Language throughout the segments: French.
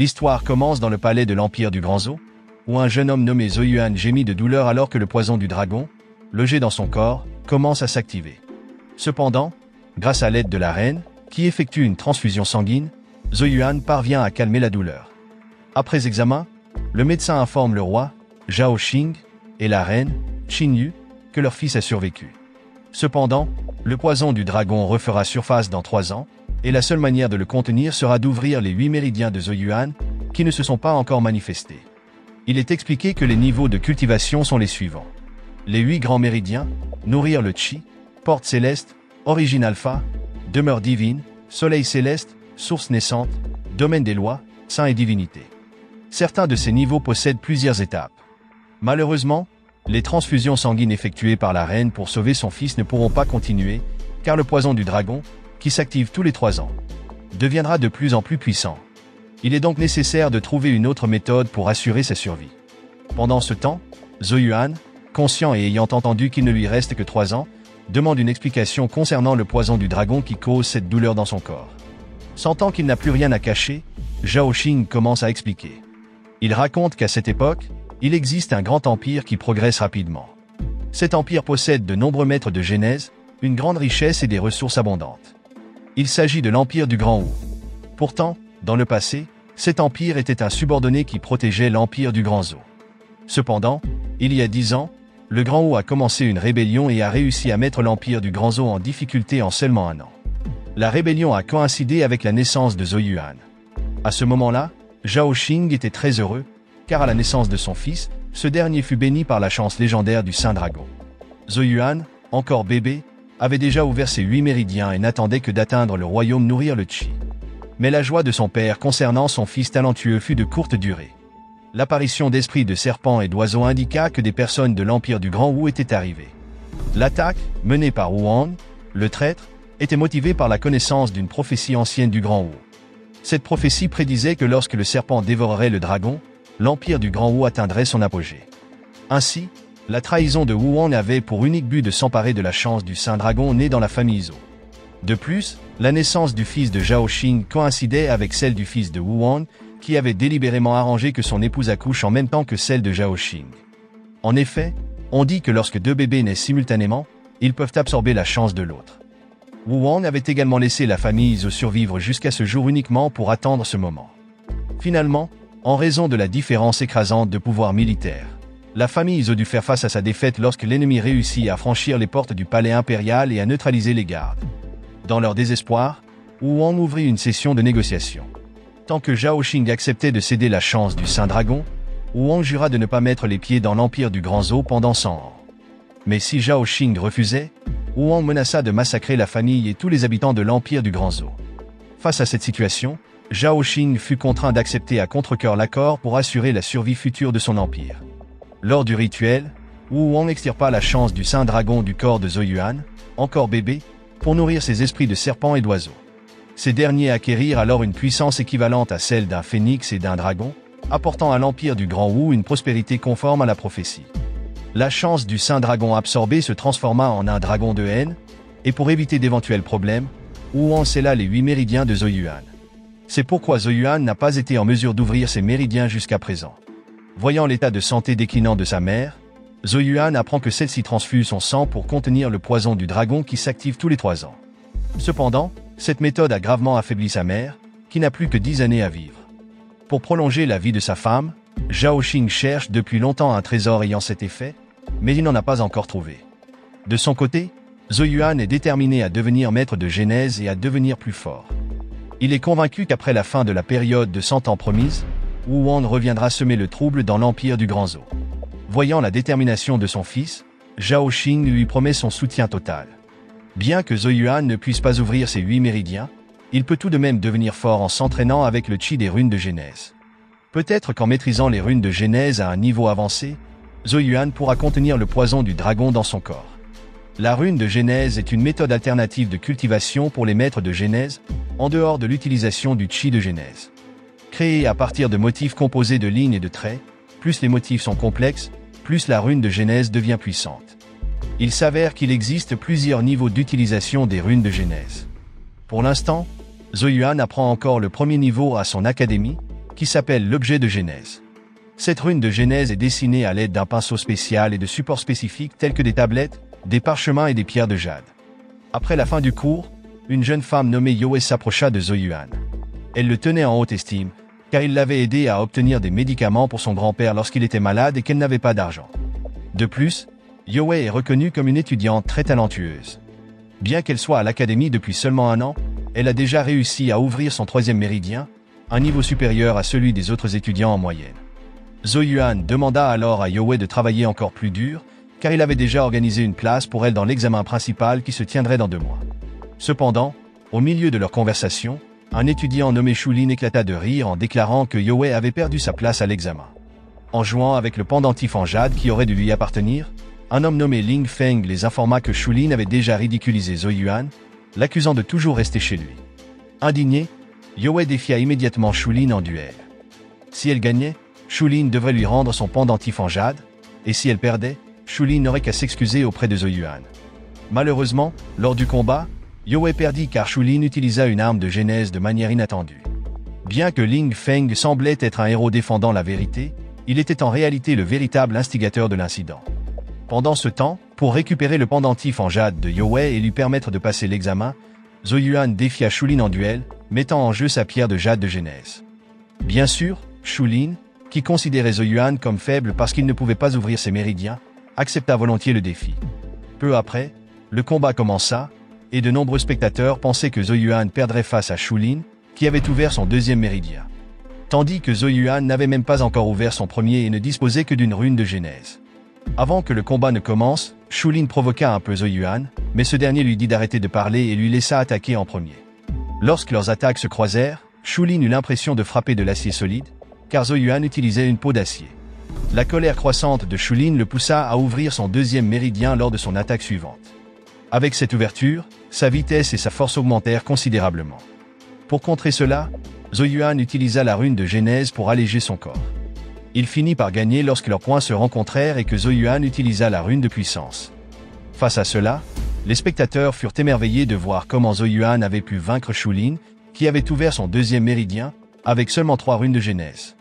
L'histoire commence dans le palais de l'Empire du Grand Zo, où un jeune homme nommé Zoyuan gémit de douleur alors que le poison du dragon, logé dans son corps, commence à s'activer. Cependant, grâce à l'aide de la reine, qui effectue une transfusion sanguine, Zoyuan parvient à calmer la douleur. Après examen, le médecin informe le roi, Zhao Xing, et la reine, Qin Yu, que leur fils a survécu. Cependant, le poison du dragon refera surface dans 3 ans, et la seule manière de le contenir sera d'ouvrir les 8 méridiens de Zoyuan, qui ne se sont pas encore manifestés. Il est expliqué que les niveaux de cultivation sont les suivants. Les 8 grands méridiens, nourrir le Qi, porte céleste, origine alpha, demeure divine, soleil céleste, source naissante, domaine des lois, saint et divinité. Certains de ces niveaux possèdent plusieurs étapes. Malheureusement, les transfusions sanguines effectuées par la reine pour sauver son fils ne pourront pas continuer, car le poison du dragon, qui s'active tous les 3 ans, deviendra de plus en plus puissant. Il est donc nécessaire de trouver une autre méthode pour assurer sa survie. Pendant ce temps, Zoyuan, conscient et ayant entendu qu'il ne lui reste que 3 ans, demande une explication concernant le poison du dragon qui cause cette douleur dans son corps. Sentant qu'il n'a plus rien à cacher, Zhao Xing commence à expliquer. Il raconte qu'à cette époque, il existe un grand empire qui progresse rapidement. Cet empire possède de nombreux maîtres de genèse, une grande richesse et des ressources abondantes. Il s'agit de l'empire du Grand Wu. Pourtant, dans le passé, cet empire était un subordonné qui protégeait l'empire du Grand Zo. Cependant, il y a 10 ans, le Grand Wu a commencé une rébellion et a réussi à mettre l'empire du Grand Zo en difficulté en seulement 1 an. La rébellion a coïncidé avec la naissance de Zoyuan. À ce moment-là, Zhao Xing était très heureux, car à la naissance de son fils, ce dernier fut béni par la chance légendaire du Saint Dragon. Zoyuan, encore bébé, avait déjà ouvert ses 8 méridiens et n'attendait que d'atteindre le royaume nourrir le Qi. Mais la joie de son père concernant son fils talentueux fut de courte durée. L'apparition d'esprits de serpents et d'oiseaux indiqua que des personnes de l'Empire du Grand Wu étaient arrivées. L'attaque, menée par Wuan, le traître, était motivée par la connaissance d'une prophétie ancienne du Grand Wu. Cette prophétie prédisait que lorsque le serpent dévorerait le dragon, l'Empire du Grand Wu atteindrait son apogée. Ainsi, la trahison de Wuan avait pour unique but de s'emparer de la chance du Saint Dragon né dans la famille Zo. De plus, la naissance du fils de Zhao Xing coïncidait avec celle du fils de Wuan, qui avait délibérément arrangé que son épouse accouche en même temps que celle de Zhao Xing. En effet, on dit que lorsque 2 bébés naissent simultanément, ils peuvent absorber la chance de l'autre. Wuan avait également laissé la famille Zo survivre jusqu'à ce jour uniquement pour attendre ce moment. Finalement, en raison de la différence écrasante de pouvoir militaire, la famille Zo dut faire face à sa défaite lorsque l'ennemi réussit à franchir les portes du palais impérial et à neutraliser les gardes. Dans leur désespoir, Wuan ouvrit une session de négociation. Tant que Zhao Xing acceptait de céder la chance du Saint Dragon, Wuan jura de ne pas mettre les pieds dans l'Empire du Grand Zo pendant 100 ans. Mais si Zhao Xing refusait, Wuan menaça de massacrer la famille et tous les habitants de l'Empire du Grand Zo. Face à cette situation, Zhao Xing fut contraint d'accepter à contre-cœur l'accord pour assurer la survie future de son empire. Lors du rituel, Wuan extirpa la chance du Saint Dragon du corps de Zoyuan, encore bébé, pour nourrir ses esprits de serpents et d'oiseaux. Ces derniers acquérirent alors une puissance équivalente à celle d'un phénix et d'un dragon, apportant à l'Empire du Grand Wu une prospérité conforme à la prophétie. La chance du Saint Dragon absorbé se transforma en un dragon de haine, et pour éviter d'éventuels problèmes, Wuan scella les 8 méridiens de Zoyuan. C'est pourquoi Zoyuan n'a pas été en mesure d'ouvrir ses méridiens jusqu'à présent. Voyant l'état de santé déclinant de sa mère, Zoyuan apprend que celle-ci transfuse son sang pour contenir le poison du dragon qui s'active tous les 3 ans. Cependant, cette méthode a gravement affaibli sa mère, qui n'a plus que 10 années à vivre. Pour prolonger la vie de sa femme, Zhao Xing cherche depuis longtemps un trésor ayant cet effet, mais il n'en a pas encore trouvé. De son côté, Zoyuan est déterminé à devenir maître de genèse et à devenir plus fort. Il est convaincu qu'après la fin de la période de 100 ans promise, Wuan reviendra semer le trouble dans l'Empire du Grand Zo. Voyant la détermination de son fils, Zhao Xing lui promet son soutien total. Bien que Zoyuan ne puisse pas ouvrir ses 8 méridiens, il peut tout de même devenir fort en s'entraînant avec le Qi des runes de genèse. Peut-être qu'en maîtrisant les runes de genèse à un niveau avancé, Zoyuan pourra contenir le poison du dragon dans son corps. La rune de genèse est une méthode alternative de cultivation pour les maîtres de genèse, en dehors de l'utilisation du Qi de genèse. Créée à partir de motifs composés de lignes et de traits, plus les motifs sont complexes, plus la rune de genèse devient puissante. Il s'avère qu'il existe plusieurs niveaux d'utilisation des runes de genèse. Pour l'instant, Zoyuan apprend encore le premier niveau à son académie, qui s'appelle l'objet de Genèse. Cette rune de Genèse est dessinée à l'aide d'un pinceau spécial et de supports spécifiques tels que des tablettes, des parchemins et des pierres de jade. Après la fin du cours, une jeune femme nommée Yohei s'approcha de Zhou-Yuan. Elle le tenait en haute estime, car il l'avait aidé à obtenir des médicaments pour son grand-père lorsqu'il était malade et qu'elle n'avait pas d'argent. De plus, Yohei est reconnue comme une étudiante très talentueuse. Bien qu'elle soit à l'académie depuis seulement 1 an, elle a déjà réussi à ouvrir son 3e méridien, un niveau supérieur à celui des autres étudiants en moyenne. Zhou-Yuan demanda alors à Yohei de travailler encore plus dur, car il avait déjà organisé une place pour elle dans l'examen principal qui se tiendrait dans 2 mois. Cependant, au milieu de leur conversation, un étudiant nommé Shulin éclata de rire en déclarant que Yohei avait perdu sa place à l'examen. En jouant avec le pendentif en jade qui aurait dû lui appartenir, un homme nommé Ling Feng les informa que Shulin avait déjà ridiculisé Zhou-Yuan, l'accusant de toujours rester chez lui. Indigné, Yohei défia immédiatement Shulin en duel. Si elle gagnait, Shulin devrait lui rendre son pendentif en jade, et si elle perdait, Shulin n'aurait qu'à s'excuser auprès de Zhou-Yuan. Malheureusement, lors du combat, Yohei perdit car Shulin utilisa une arme de Genèse de manière inattendue. Bien que Ling Feng semblait être un héros défendant la vérité, il était en réalité le véritable instigateur de l'incident. Pendant ce temps, pour récupérer le pendentif en jade de Yohei et lui permettre de passer l'examen, Zhou-Yuan défia Shulin en duel, mettant en jeu sa pierre de jade de Genèse. Bien sûr, Shulin, qui considérait Zhou-Yuan comme faible parce qu'il ne pouvait pas ouvrir ses méridiens, accepta volontiers le défi. Peu après, le combat commença, et de nombreux spectateurs pensaient que Zhou-Yuan perdrait face à Shulin, qui avait ouvert son 2e méridien. Tandis que Zhou-Yuan n'avait même pas encore ouvert son premier et ne disposait que d'une rune de Genèse. Avant que le combat ne commence, Shulin provoqua un peu Zhou-Yuan, mais ce dernier lui dit d'arrêter de parler et lui laissa attaquer en premier. Lorsque leurs attaques se croisèrent, Shulin eut l'impression de frapper de l'acier solide, car Zhou-Yuan utilisait une peau d'acier. La colère croissante de Shulin le poussa à ouvrir son 2e méridien lors de son attaque suivante. Avec cette ouverture, sa vitesse et sa force augmentèrent considérablement. Pour contrer cela, Zhou-Yuan utilisa la rune de Genèse pour alléger son corps. Il finit par gagner lorsque leurs poings se rencontrèrent et que Zhou-Yuan utilisa la rune de puissance. Face à cela, les spectateurs furent émerveillés de voir comment Zhou-Yuan avait pu vaincre Shulin, qui avait ouvert son 2e méridien, avec seulement 3 runes de Genèse.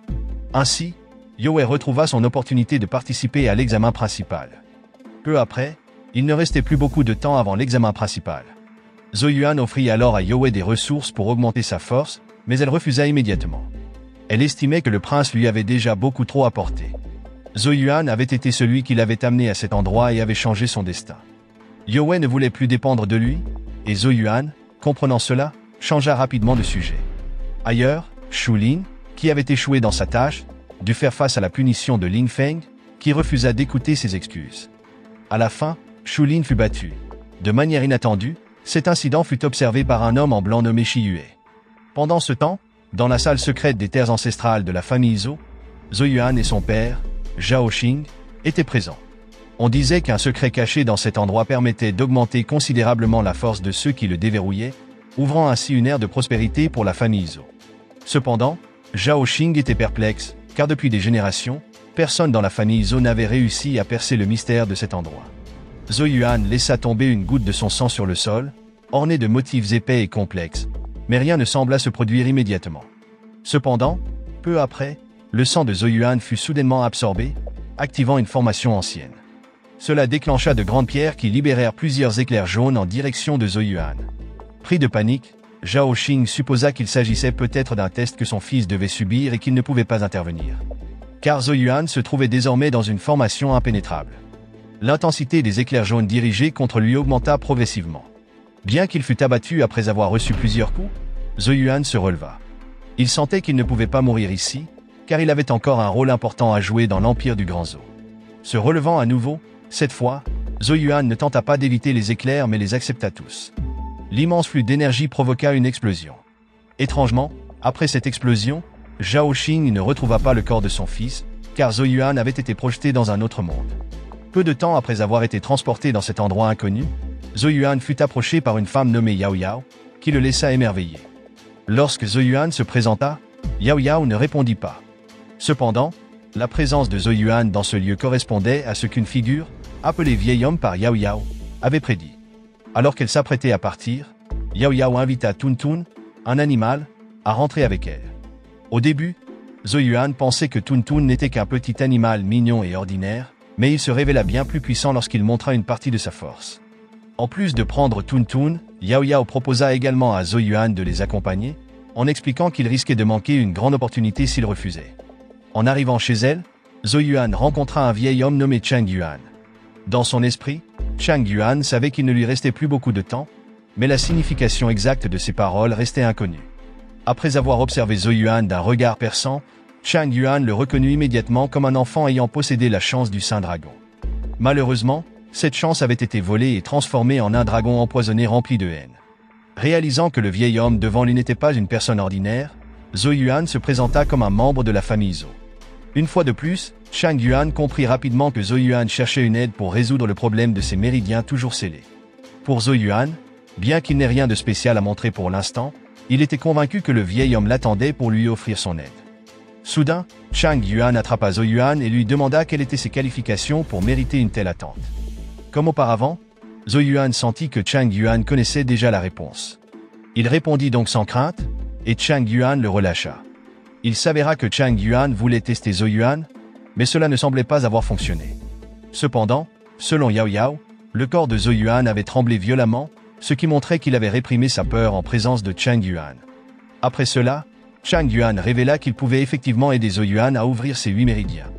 Ainsi, Yohei retrouva son opportunité de participer à l'examen principal. Peu après, il ne restait plus beaucoup de temps avant l'examen principal. Zhou-Yuan offrit alors à Yohei des ressources pour augmenter sa force, mais elle refusa immédiatement. Elle estimait que le prince lui avait déjà beaucoup trop apporté. Zhou-Yuan avait été celui qui l'avait amené à cet endroit et avait changé son destin. Yohei ne voulait plus dépendre de lui, et Zhou-Yuan, comprenant cela, changea rapidement de sujet. Ailleurs, Shulin, qui avait échoué dans sa tâche, dut faire face à la punition de Ling Feng, qui refusa d'écouter ses excuses. À la fin, Shulin fut battu. De manière inattendue, cet incident fut observé par un homme en blanc nommé Shiyue. Pendant ce temps, dans la salle secrète des terres ancestrales de la famille Zhou, Zhou-Yuan et son père, Zhao Xing, étaient présents. On disait qu'un secret caché dans cet endroit permettait d'augmenter considérablement la force de ceux qui le déverrouillaient, ouvrant ainsi une ère de prospérité pour la famille Zhou. Cependant, Zhao Xing était perplexe, car depuis des générations, personne dans la famille Zhou n'avait réussi à percer le mystère de cet endroit. Zhou-Yuan laissa tomber une goutte de son sang sur le sol, ornée de motifs épais et complexes, mais rien ne sembla se produire immédiatement. Cependant, peu après, le sang de Zhou-Yuan fut soudainement absorbé, activant une formation ancienne. Cela déclencha de grandes pierres qui libérèrent plusieurs éclairs jaunes en direction de Zhou-Yuan. Pris de panique, Zhao Xing supposa qu'il s'agissait peut-être d'un test que son fils devait subir et qu'il ne pouvait pas intervenir. Car Zhou-Yuan se trouvait désormais dans une formation impénétrable. L'intensité des éclairs jaunes dirigés contre lui augmenta progressivement. Bien qu'il fût abattu après avoir reçu plusieurs coups, Zhou-Yuan se releva. Il sentait qu'il ne pouvait pas mourir ici, car il avait encore un rôle important à jouer dans l'empire du Grand Zhou. Se relevant à nouveau, cette fois, Zhou-Yuan ne tenta pas d'éviter les éclairs mais les accepta tous. L'immense flux d'énergie provoqua une explosion. Étrangement, après cette explosion, Zhao Xing ne retrouva pas le corps de son fils, car Zhou-Yuan avait été projeté dans un autre monde. Peu de temps après avoir été transporté dans cet endroit inconnu, Zhou-Yuan fut approché par une femme nommée Yao Yao, qui le laissa émerveillé. Lorsque Zhou-Yuan se présenta, Yao Yao ne répondit pas. Cependant, la présence de Zhou-Yuan dans ce lieu correspondait à ce qu'une figure, appelée vieil homme par Yao Yao, avait prédit. Alors qu'elle s'apprêtait à partir, Yao Yao invita Tun Tun, un animal, à rentrer avec elle. Au début, Zhou Yuan pensait que Tun Tun n'était qu'un petit animal mignon et ordinaire, mais il se révéla bien plus puissant lorsqu'il montra une partie de sa force. En plus de prendre Tun Tun, Yao Yao proposa également à Zhou Yuan de les accompagner, en expliquant qu'il risquait de manquer une grande opportunité s'il refusait. En arrivant chez elle, Zhou Yuan rencontra un vieil homme nommé Chang Yuan. Dans son esprit, Chang Yuan savait qu'il ne lui restait plus beaucoup de temps, mais la signification exacte de ses paroles restait inconnue. Après avoir observé Zhou Yuan d'un regard perçant, Chang Yuan le reconnut immédiatement comme un enfant ayant possédé la chance du Saint Dragon. Malheureusement, cette chance avait été volée et transformée en un dragon empoisonné rempli de haine. Réalisant que le vieil homme devant lui n'était pas une personne ordinaire, Zhou Yuan se présenta comme un membre de la famille Zhou. Une fois de plus, Chang Yuan comprit rapidement que Zhou Yuan cherchait une aide pour résoudre le problème de ses méridiens toujours scellés. Pour Zhou Yuan, bien qu'il n'ait rien de spécial à montrer pour l'instant, il était convaincu que le vieil homme l'attendait pour lui offrir son aide. Soudain, Chang Yuan attrapa Zhou Yuan et lui demanda quelles étaient ses qualifications pour mériter une telle attente. Comme auparavant, Zhou Yuan sentit que Chang Yuan connaissait déjà la réponse. Il répondit donc sans crainte, et Chang Yuan le relâcha. Il s'avéra que Chang Yuan voulait tester Zhou Yuan, mais cela ne semblait pas avoir fonctionné. Cependant, selon Yao Yao, le corps de Zhou Yuan avait tremblé violemment, ce qui montrait qu'il avait réprimé sa peur en présence de Chang Yuan. Après cela, Chang Yuan révéla qu'il pouvait effectivement aider Zhou Yuan à ouvrir ses 8 méridiens.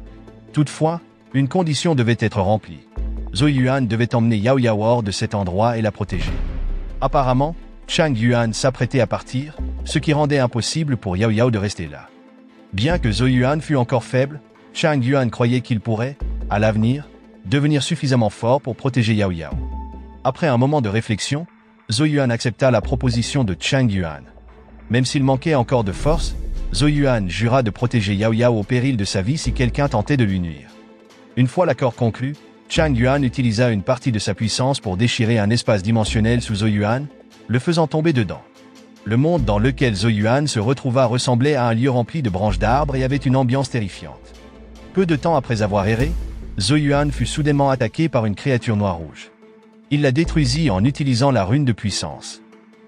Toutefois, une condition devait être remplie. Zhou Yuan devait emmener Yao Yao hors de cet endroit et la protéger. Apparemment, Chang Yuan s'apprêtait à partir, ce qui rendait impossible pour Yao Yao de rester là. Bien que Zhou Yuan fût encore faible, Chang Yuan croyait qu'il pourrait, à l'avenir, devenir suffisamment fort pour protéger Yao Yao. Après un moment de réflexion, Zhou Yuan accepta la proposition de Chang Yuan. Même s'il manquait encore de force, Zhou Yuan jura de protéger Yao Yao au péril de sa vie si quelqu'un tentait de lui nuire. Une fois l'accord conclu, Chang Yuan utilisa une partie de sa puissance pour déchirer un espace dimensionnel sous Zhou Yuan, le faisant tomber dedans. Le monde dans lequel Zhou Yuan se retrouva ressemblait à un lieu rempli de branches d'arbres et avait une ambiance terrifiante. Peu de temps après avoir erré, Zhou Yuan fut soudainement attaqué par une créature noire-rouge. Il la détruisit en utilisant la rune de puissance.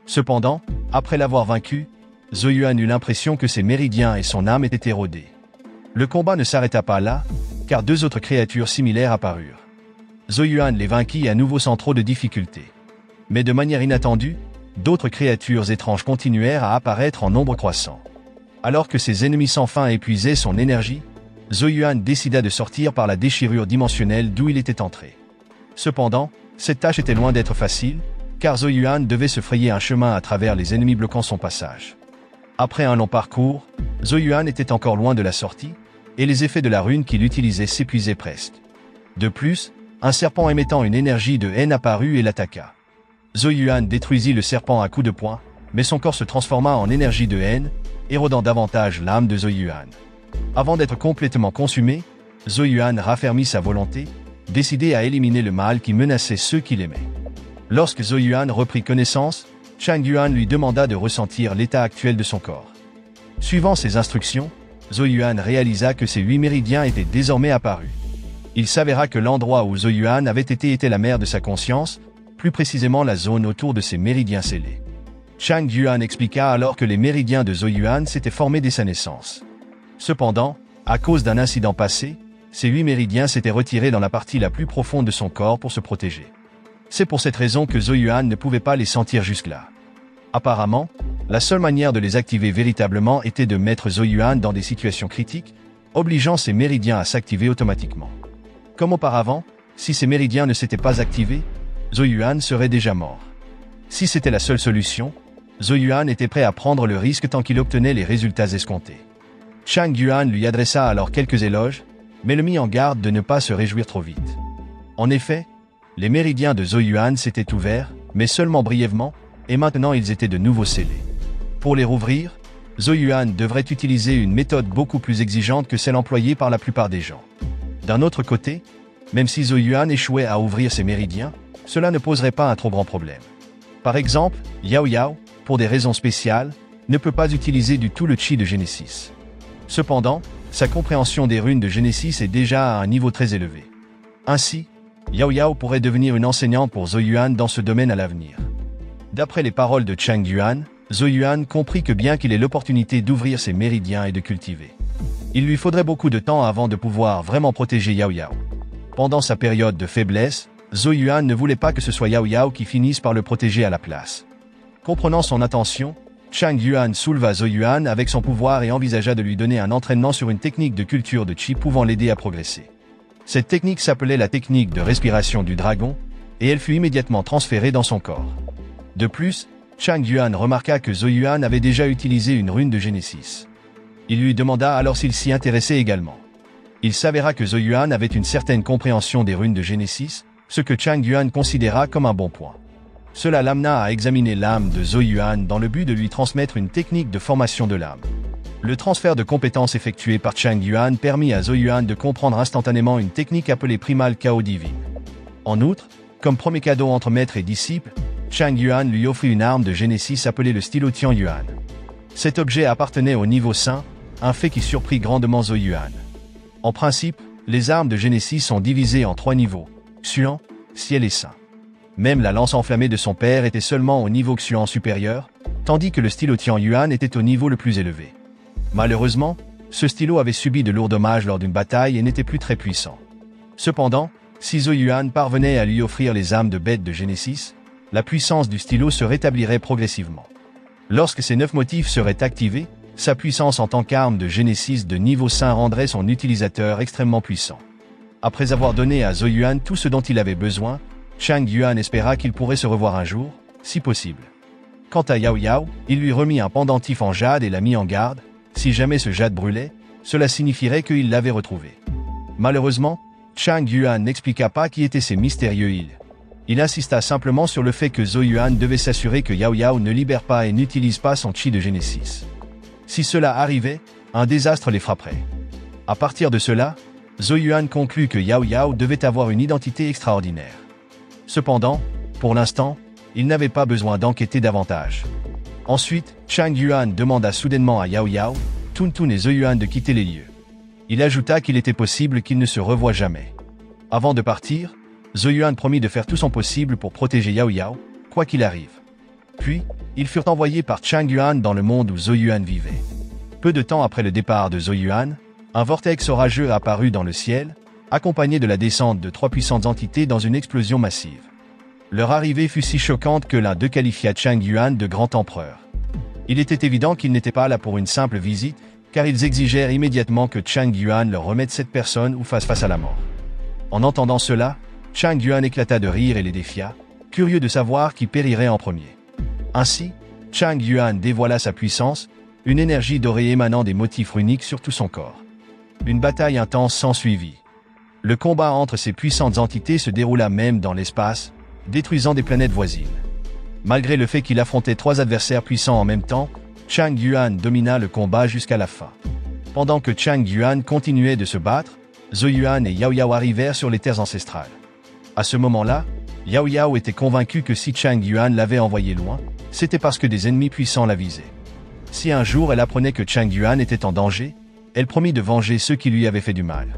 Cependant, après l'avoir vaincu, Zhou Yuan eut l'impression que ses méridiens et son âme étaient érodés. Le combat ne s'arrêta pas là, car 2 autres créatures similaires apparurent. Zhou Yuan les vainquit à nouveau sans trop de difficultés. Mais de manière inattendue, d'autres créatures étranges continuèrent à apparaître en nombre croissant. Alors que ses ennemis sans fin épuisaient son énergie, Zhou Yuan décida de sortir par la déchirure dimensionnelle d'où il était entré. Cependant, cette tâche était loin d'être facile, car Zhou Yuan devait se frayer un chemin à travers les ennemis bloquant son passage. Après un long parcours, Zhou Yuan était encore loin de la sortie, et les effets de la rune qu'il utilisait s'épuisaient presque. De plus, un serpent émettant une énergie de haine apparut et l'attaqua. Zhou Yuan détruisit le serpent à coups de poing, mais son corps se transforma en énergie de haine, érodant davantage l'âme de Zhou Yuan. Avant d'être complètement consumé, Zhou Yuan raffermit sa volonté, décidé à éliminer le mal qui menaçait ceux qu'il aimait. Lorsque Zhou Yuan reprit connaissance, Chang Yuan lui demanda de ressentir l'état actuel de son corps. Suivant ses instructions, Zhou Yuan réalisa que ses 8 méridiens étaient désormais apparus. Il s'avéra que l'endroit où Zhou Yuan avait été était la mer de sa conscience, plus précisément la zone autour de ses méridiens scellés. Chang Yuan expliqua alors que les méridiens de Zhou Yuan s'étaient formés dès sa naissance. Cependant, à cause d'un incident passé, ces 8 méridiens s'étaient retirés dans la partie la plus profonde de son corps pour se protéger. C'est pour cette raison que Zhou Yuan ne pouvait pas les sentir jusque-là. Apparemment, la seule manière de les activer véritablement était de mettre Zhou Yuan dans des situations critiques, obligeant ses méridiens à s'activer automatiquement. Comme auparavant, si ces méridiens ne s'étaient pas activés, Zhou Yuan serait déjà mort. Si c'était la seule solution, Zhou Yuan était prêt à prendre le risque tant qu'il obtenait les résultats escomptés. Chang Yuan lui adressa alors quelques éloges, mais le mit en garde de ne pas se réjouir trop vite. En effet, les méridiens de Zhou Yuan s'étaient ouverts, mais seulement brièvement, et maintenant ils étaient de nouveau scellés. Pour les rouvrir, Zhou Yuan devrait utiliser une méthode beaucoup plus exigeante que celle employée par la plupart des gens. D'un autre côté, même si Zhou Yuan échouait à ouvrir ses méridiens, cela ne poserait pas un trop grand problème. Par exemple, Yao Yao, pour des raisons spéciales, ne peut pas utiliser du tout le chi de Genesis. Cependant, sa compréhension des runes de Genesis est déjà à un niveau très élevé. Ainsi, Yao Yao pourrait devenir une enseignante pour Zhou Yuan dans ce domaine à l'avenir. D'après les paroles de Chang Yuan, Zhou Yuan comprit que bien qu'il ait l'opportunité d'ouvrir ses méridiens et de cultiver Il lui faudrait beaucoup de temps avant de pouvoir vraiment protéger Yao Yao. Pendant sa période de faiblesse, Zhou Yuan ne voulait pas que ce soit Yao Yao qui finisse par le protéger à la place. Comprenant son intention, Chang Yuan souleva Zhou Yuan avec son pouvoir et envisagea de lui donner un entraînement sur une technique de culture de chi pouvant l'aider à progresser. Cette technique s'appelait la technique de respiration du dragon, et elle fut immédiatement transférée dans son corps. De plus, Chang Yuan remarqua que Zhou Yuan avait déjà utilisé une rune de Genesis. Il lui demanda alors s'il s'y intéressait également. Il s'avéra que Zhou Yuan avait une certaine compréhension des runes de Genesis, ce que Chang Yuan considéra comme un bon point. Cela l'amena à examiner l'âme de Zhou Yuan dans le but de lui transmettre une technique de formation de l'âme. Le transfert de compétences effectué par Chang Yuan permit à Zhou Yuan de comprendre instantanément une technique appelée Primal Chaos Divine. En outre, comme premier cadeau entre maître et disciple, Chang Yuan lui offrit une arme de Genesis appelée le stylo Tian Yuan. Cet objet appartenait au niveau saint, un fait qui surprit grandement Zhou Yuan. En principe, les armes de Genesis sont divisées en 3 niveaux, Xuan, Ciel et Saint. Même la lance enflammée de son père était seulement au niveau Xuan supérieur, tandis que le stylo Tian Yuan était au niveau le plus élevé. Malheureusement, ce stylo avait subi de lourds dommages lors d'une bataille et n'était plus très puissant. Cependant, si Zhou Yuan parvenait à lui offrir les âmes de bêtes de Genesis, la puissance du stylo se rétablirait progressivement. Lorsque ces 9 motifs seraient activés, sa puissance en tant qu'arme de Genesis de niveau saint rendrait son utilisateur extrêmement puissant. Après avoir donné à Zhou Yuan tout ce dont il avait besoin, Chang Yuan espéra qu'il pourrait se revoir un jour, si possible. Quant à Yao Yao, il lui remit un pendentif en jade et l'a mis en garde. Si jamais ce jade brûlait, cela signifierait qu'il l'avait retrouvé. Malheureusement, Chang Yuan n'expliqua pas qui étaient ces mystérieux îles. Il insista simplement sur le fait que Zhou Yuan devait s'assurer que Yao Yao ne libère pas et n'utilise pas son chi de Genesis. Si cela arrivait, un désastre les frapperait. À partir de cela, Zhou Yuan conclut que Yao Yao devait avoir une identité extraordinaire. Cependant, pour l'instant, il n'avait pas besoin d'enquêter davantage. Ensuite, Chang Yuan demanda soudainement à Yao Yao, Tun Tun et Zhou Yuan de quitter les lieux. Il ajouta qu'il était possible qu'ils ne se revoient jamais. Avant de partir, Zhou Yuan promit de faire tout son possible pour protéger Yao Yao, quoi qu'il arrive. Puis, ils furent envoyés par Chang Yuan dans le monde où Zhou Yuan vivait. Peu de temps après le départ de Zhou Yuan, un vortex orageux apparut dans le ciel, accompagné de la descente de 3 puissantes entités dans une explosion massive. Leur arrivée fut si choquante que l'un d'eux qualifia Chang Yuan de grand empereur. Il était évident qu'ils n'étaient pas là pour une simple visite, car ils exigèrent immédiatement que Chang Yuan leur remette cette personne ou fasse face à la mort. En entendant cela, Chang Yuan éclata de rire et les défia, curieux de savoir qui périrait en premier. Ainsi, Chang Yuan dévoila sa puissance, une énergie dorée émanant des motifs runiques sur tout son corps. Une bataille intense s'ensuivit. Le combat entre ces puissantes entités se déroula même dans l'espace, détruisant des planètes voisines. Malgré le fait qu'il affrontait 3 adversaires puissants en même temps, Chang Yuan domina le combat jusqu'à la fin. Pendant que Chang Yuan continuait de se battre, Zhou Yuan et Yao Yao arrivèrent sur les terres ancestrales. À ce moment-là, Yao Yao était convaincu que si Chang Yuan l'avait envoyé loin, c'était parce que des ennemis puissants la visaient. Si un jour elle apprenait que Chang Yuan était en danger, elle promit de venger ceux qui lui avaient fait du mal.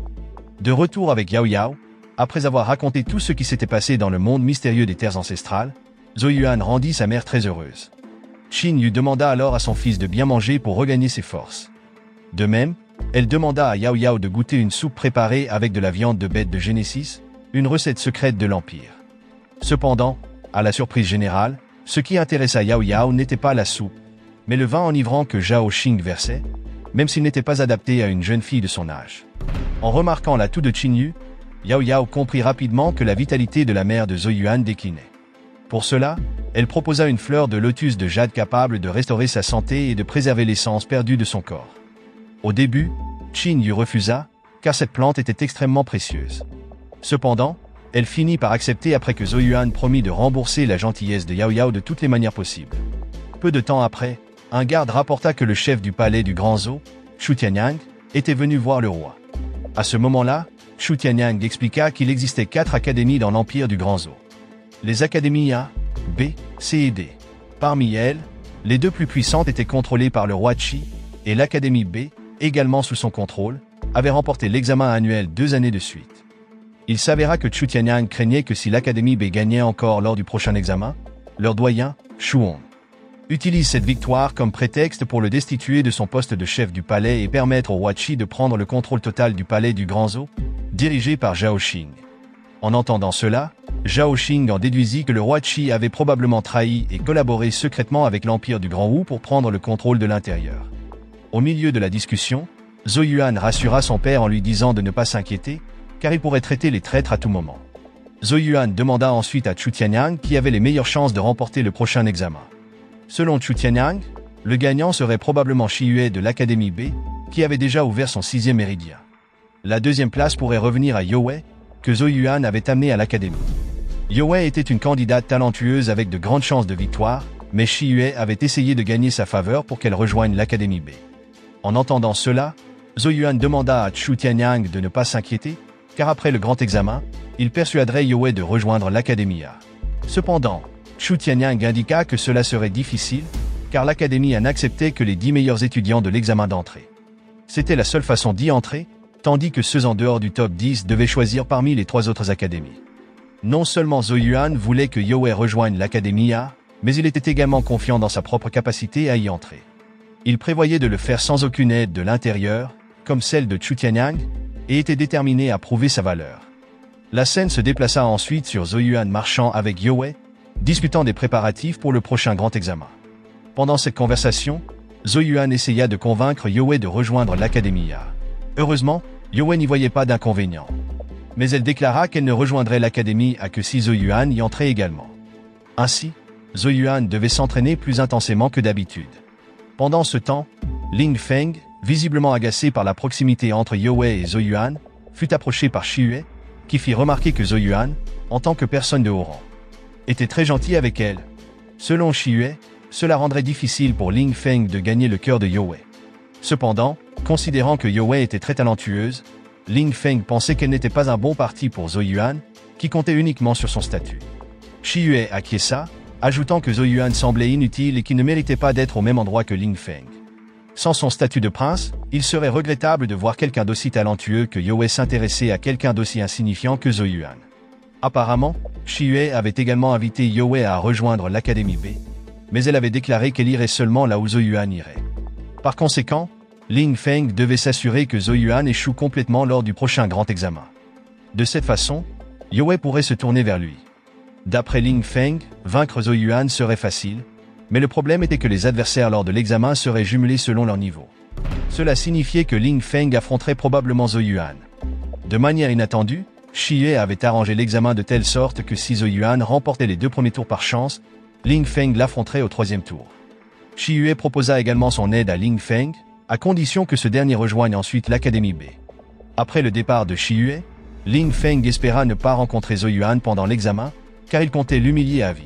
De retour avec Yao Yao, après avoir raconté tout ce qui s'était passé dans le monde mystérieux des terres ancestrales, Zhou Yuan rendit sa mère très heureuse. Qin Yu demanda alors à son fils de bien manger pour regagner ses forces. De même, elle demanda à Yao Yao de goûter une soupe préparée avec de la viande de bête de Genesis, une recette secrète de l'Empire. Cependant, à la surprise générale, ce qui intéressa Yao Yao n'était pas la soupe, mais le vin enivrant que Zhao Xing versait, même s'il n'était pas adapté à une jeune fille de son âge. En remarquant l'atout de Qin Yu, Yao Yao comprit rapidement que la vitalité de la mère de Zhou Yuan déclinait. Pour cela, elle proposa une fleur de lotus de jade capable de restaurer sa santé et de préserver l'essence perdue de son corps. Au début, Qin Yu refusa, car cette plante était extrêmement précieuse. Cependant, elle finit par accepter après que Zhou Yuan promit de rembourser la gentillesse de Yao Yao de toutes les manières possibles. Peu de temps après, un garde rapporta que le chef du palais du Grand Zhou, Shu Tianyang, était venu voir le roi. À ce moment-là, Shu Tianyang expliqua qu'il existait 4 académies dans l'empire du Grand Zhou. Les académies A, B, C et D. Parmi elles, les 2 plus puissantes étaient contrôlées par le roi Qi, et l'académie B, également sous son contrôle, avait remporté l'examen annuel 2 années de suite. Il s'avéra que Shu Tianyang craignait que si l'académie B gagnait encore lors du prochain examen, leur doyen, Shu Hong, utilise cette victoire comme prétexte pour le destituer de son poste de chef du palais et permettre au roi Qi de prendre le contrôle total du palais du Grand Zhou, dirigé par Zhao Xing. En entendant cela, Zhao Xing en déduisit que le roi Qi avait probablement trahi et collaboré secrètement avec l'empire du Grand Wu pour prendre le contrôle de l'intérieur. Au milieu de la discussion, Zhou Yuan rassura son père en lui disant de ne pas s'inquiéter, car il pourrait traiter les traîtres à tout moment. Zhou Yuan demanda ensuite à Chu Tianyang qui avait les meilleures chances de remporter le prochain examen. Selon Chu Tianyang, le gagnant serait probablement Shi Yue de l'Académie B, qui avait déjà ouvert son 6e méridien. La deuxième place pourrait revenir à Youwei, que Zhou Yuan avait amené à l'Académie. Youwei était une candidate talentueuse avec de grandes chances de victoire, mais Shi Yue avait essayé de gagner sa faveur pour qu'elle rejoigne l'Académie B. En entendant cela, Zhou Yuan demanda à Chu Tianyang de ne pas s'inquiéter, car après le grand examen, il persuaderait Youwei de rejoindre l'Académie A. Cependant, Chu Tianyang indiqua que cela serait difficile, car l'Académie A n'acceptait que les 10 meilleurs étudiants de l'examen d'entrée. C'était la seule façon d'y entrer, tandis que ceux en dehors du top 10 devaient choisir parmi les 3 autres académies. Non seulement Zhou Yuan voulait que Youwei rejoigne l'Académie A, mais il était également confiant dans sa propre capacité à y entrer. Il prévoyait de le faire sans aucune aide de l'intérieur, comme celle de Chu Tianyang, et était déterminé à prouver sa valeur. La scène se déplaça ensuite sur Zhou Yuan marchant avec Youwei, discutant des préparatifs pour le prochain grand examen. Pendant cette conversation, Zhou Yuan essaya de convaincre Youwei de rejoindre l'Académie A. Heureusement, Youwei n'y voyait pas d'inconvénient. Mais elle déclara qu'elle ne rejoindrait l'Académie A que si Zhou Yuan y entrait également. Ainsi, Zhou Yuan devait s'entraîner plus intensément que d'habitude. Pendant ce temps, Ling Feng, visiblement agacé par la proximité entre Youwei et Zhou Yuan, fut approché par Shi Yue, qui fit remarquer que Zhou Yuan, en tant que personne de haut rang, était très gentil avec elle. Selon Shi Yue, cela rendrait difficile pour Ling Feng de gagner le cœur de Youwei. Cependant, considérant que Youwei était très talentueuse, Ling Feng pensait qu'elle n'était pas un bon parti pour Zhou Yuan, qui comptait uniquement sur son statut. Shi Yue acquiesça, ajoutant que Zhou Yuan semblait inutile et qu'il ne méritait pas d'être au même endroit que Ling Feng. Sans son statut de prince, il serait regrettable de voir quelqu'un d'aussi talentueux que Youwei s'intéresser à quelqu'un d'aussi insignifiant que Zhou Yuan. Apparemment, Shi Yue avait également invité Youwei à rejoindre l'Académie B, mais elle avait déclaré qu'elle irait seulement là où Zhou Yuan irait. Par conséquent, Ling Feng devait s'assurer que Zhou Yuan échoue complètement lors du prochain grand examen. De cette façon, Youwei pourrait se tourner vers lui. D'après Ling Feng, vaincre Zhou Yuan serait facile, mais le problème était que les adversaires lors de l'examen seraient jumelés selon leur niveau. Cela signifiait que Ling Feng affronterait probablement Zhou Yuan. De manière inattendue, Shi Yue avait arrangé l'examen de telle sorte que si Zhou Yuan remportait les 2 premiers tours par chance, Ling Feng l'affronterait au 3e tour. Shi Yue proposa également son aide à Ling Feng, à condition que ce dernier rejoigne ensuite l'Académie B. Après le départ de Shi Yue, Ling Feng espéra ne pas rencontrer Zhou Yuan pendant l'examen, car il comptait l'humilier à vie.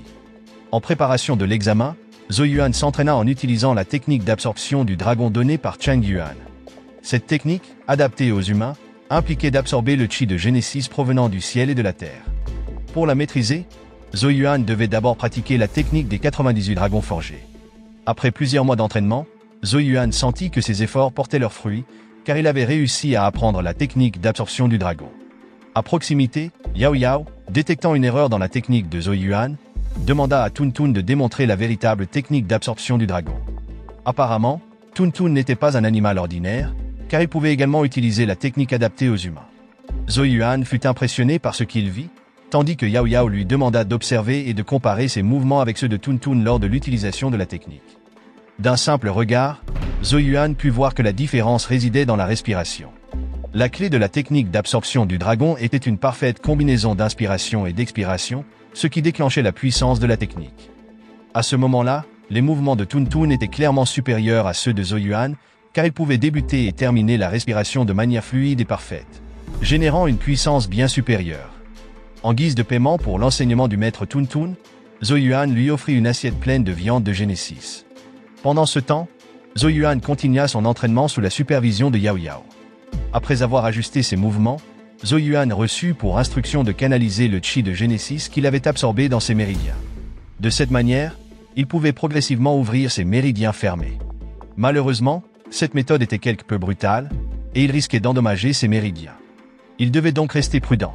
En préparation de l'examen, Zhou Yuan s'entraîna en utilisant la technique d'absorption du dragon donnée par Chang Yuan. Cette technique, adaptée aux humains, impliquait d'absorber le chi de Genesis provenant du ciel et de la terre. Pour la maîtriser, Zhou Yuan devait d'abord pratiquer la technique des 98 dragons forgés. Après plusieurs mois d'entraînement, Zhou Yuan sentit que ses efforts portaient leurs fruits, car il avait réussi à apprendre la technique d'absorption du dragon. À proximité, Yao Yao, détectant une erreur dans la technique de Zhou Yuan, demanda à Tun Tun de démontrer la véritable technique d'absorption du dragon. Apparemment, Tun Tun n'était pas un animal ordinaire, car il pouvait également utiliser la technique adaptée aux humains. Zhou Yuan fut impressionné par ce qu'il vit, tandis que Yao Yao lui demanda d'observer et de comparer ses mouvements avec ceux de Tun Tun lors de l'utilisation de la technique. D'un simple regard, Zhou Yuan put voir que la différence résidait dans la respiration. La clé de la technique d'absorption du dragon était une parfaite combinaison d'inspiration et d'expiration, ce qui déclenchait la puissance de la technique. À ce moment-là, les mouvements de Tun Tun étaient clairement supérieurs à ceux de Zhou Yuan, car il pouvait débuter et terminer la respiration de manière fluide et parfaite, générant une puissance bien supérieure. En guise de paiement pour l'enseignement du maître Tun Tun, Zhou Yuan lui offrit une assiette pleine de viande de Genesis. Pendant ce temps, Zhou Yuan continua son entraînement sous la supervision de Yao Yao. Après avoir ajusté ses mouvements, Zhou Yuan reçut pour instruction de canaliser le chi de Genesis qu'il avait absorbé dans ses méridiens. De cette manière, il pouvait progressivement ouvrir ses méridiens fermés. Malheureusement, cette méthode était quelque peu brutale, et il risquait d'endommager ses méridiens. Il devait donc rester prudent.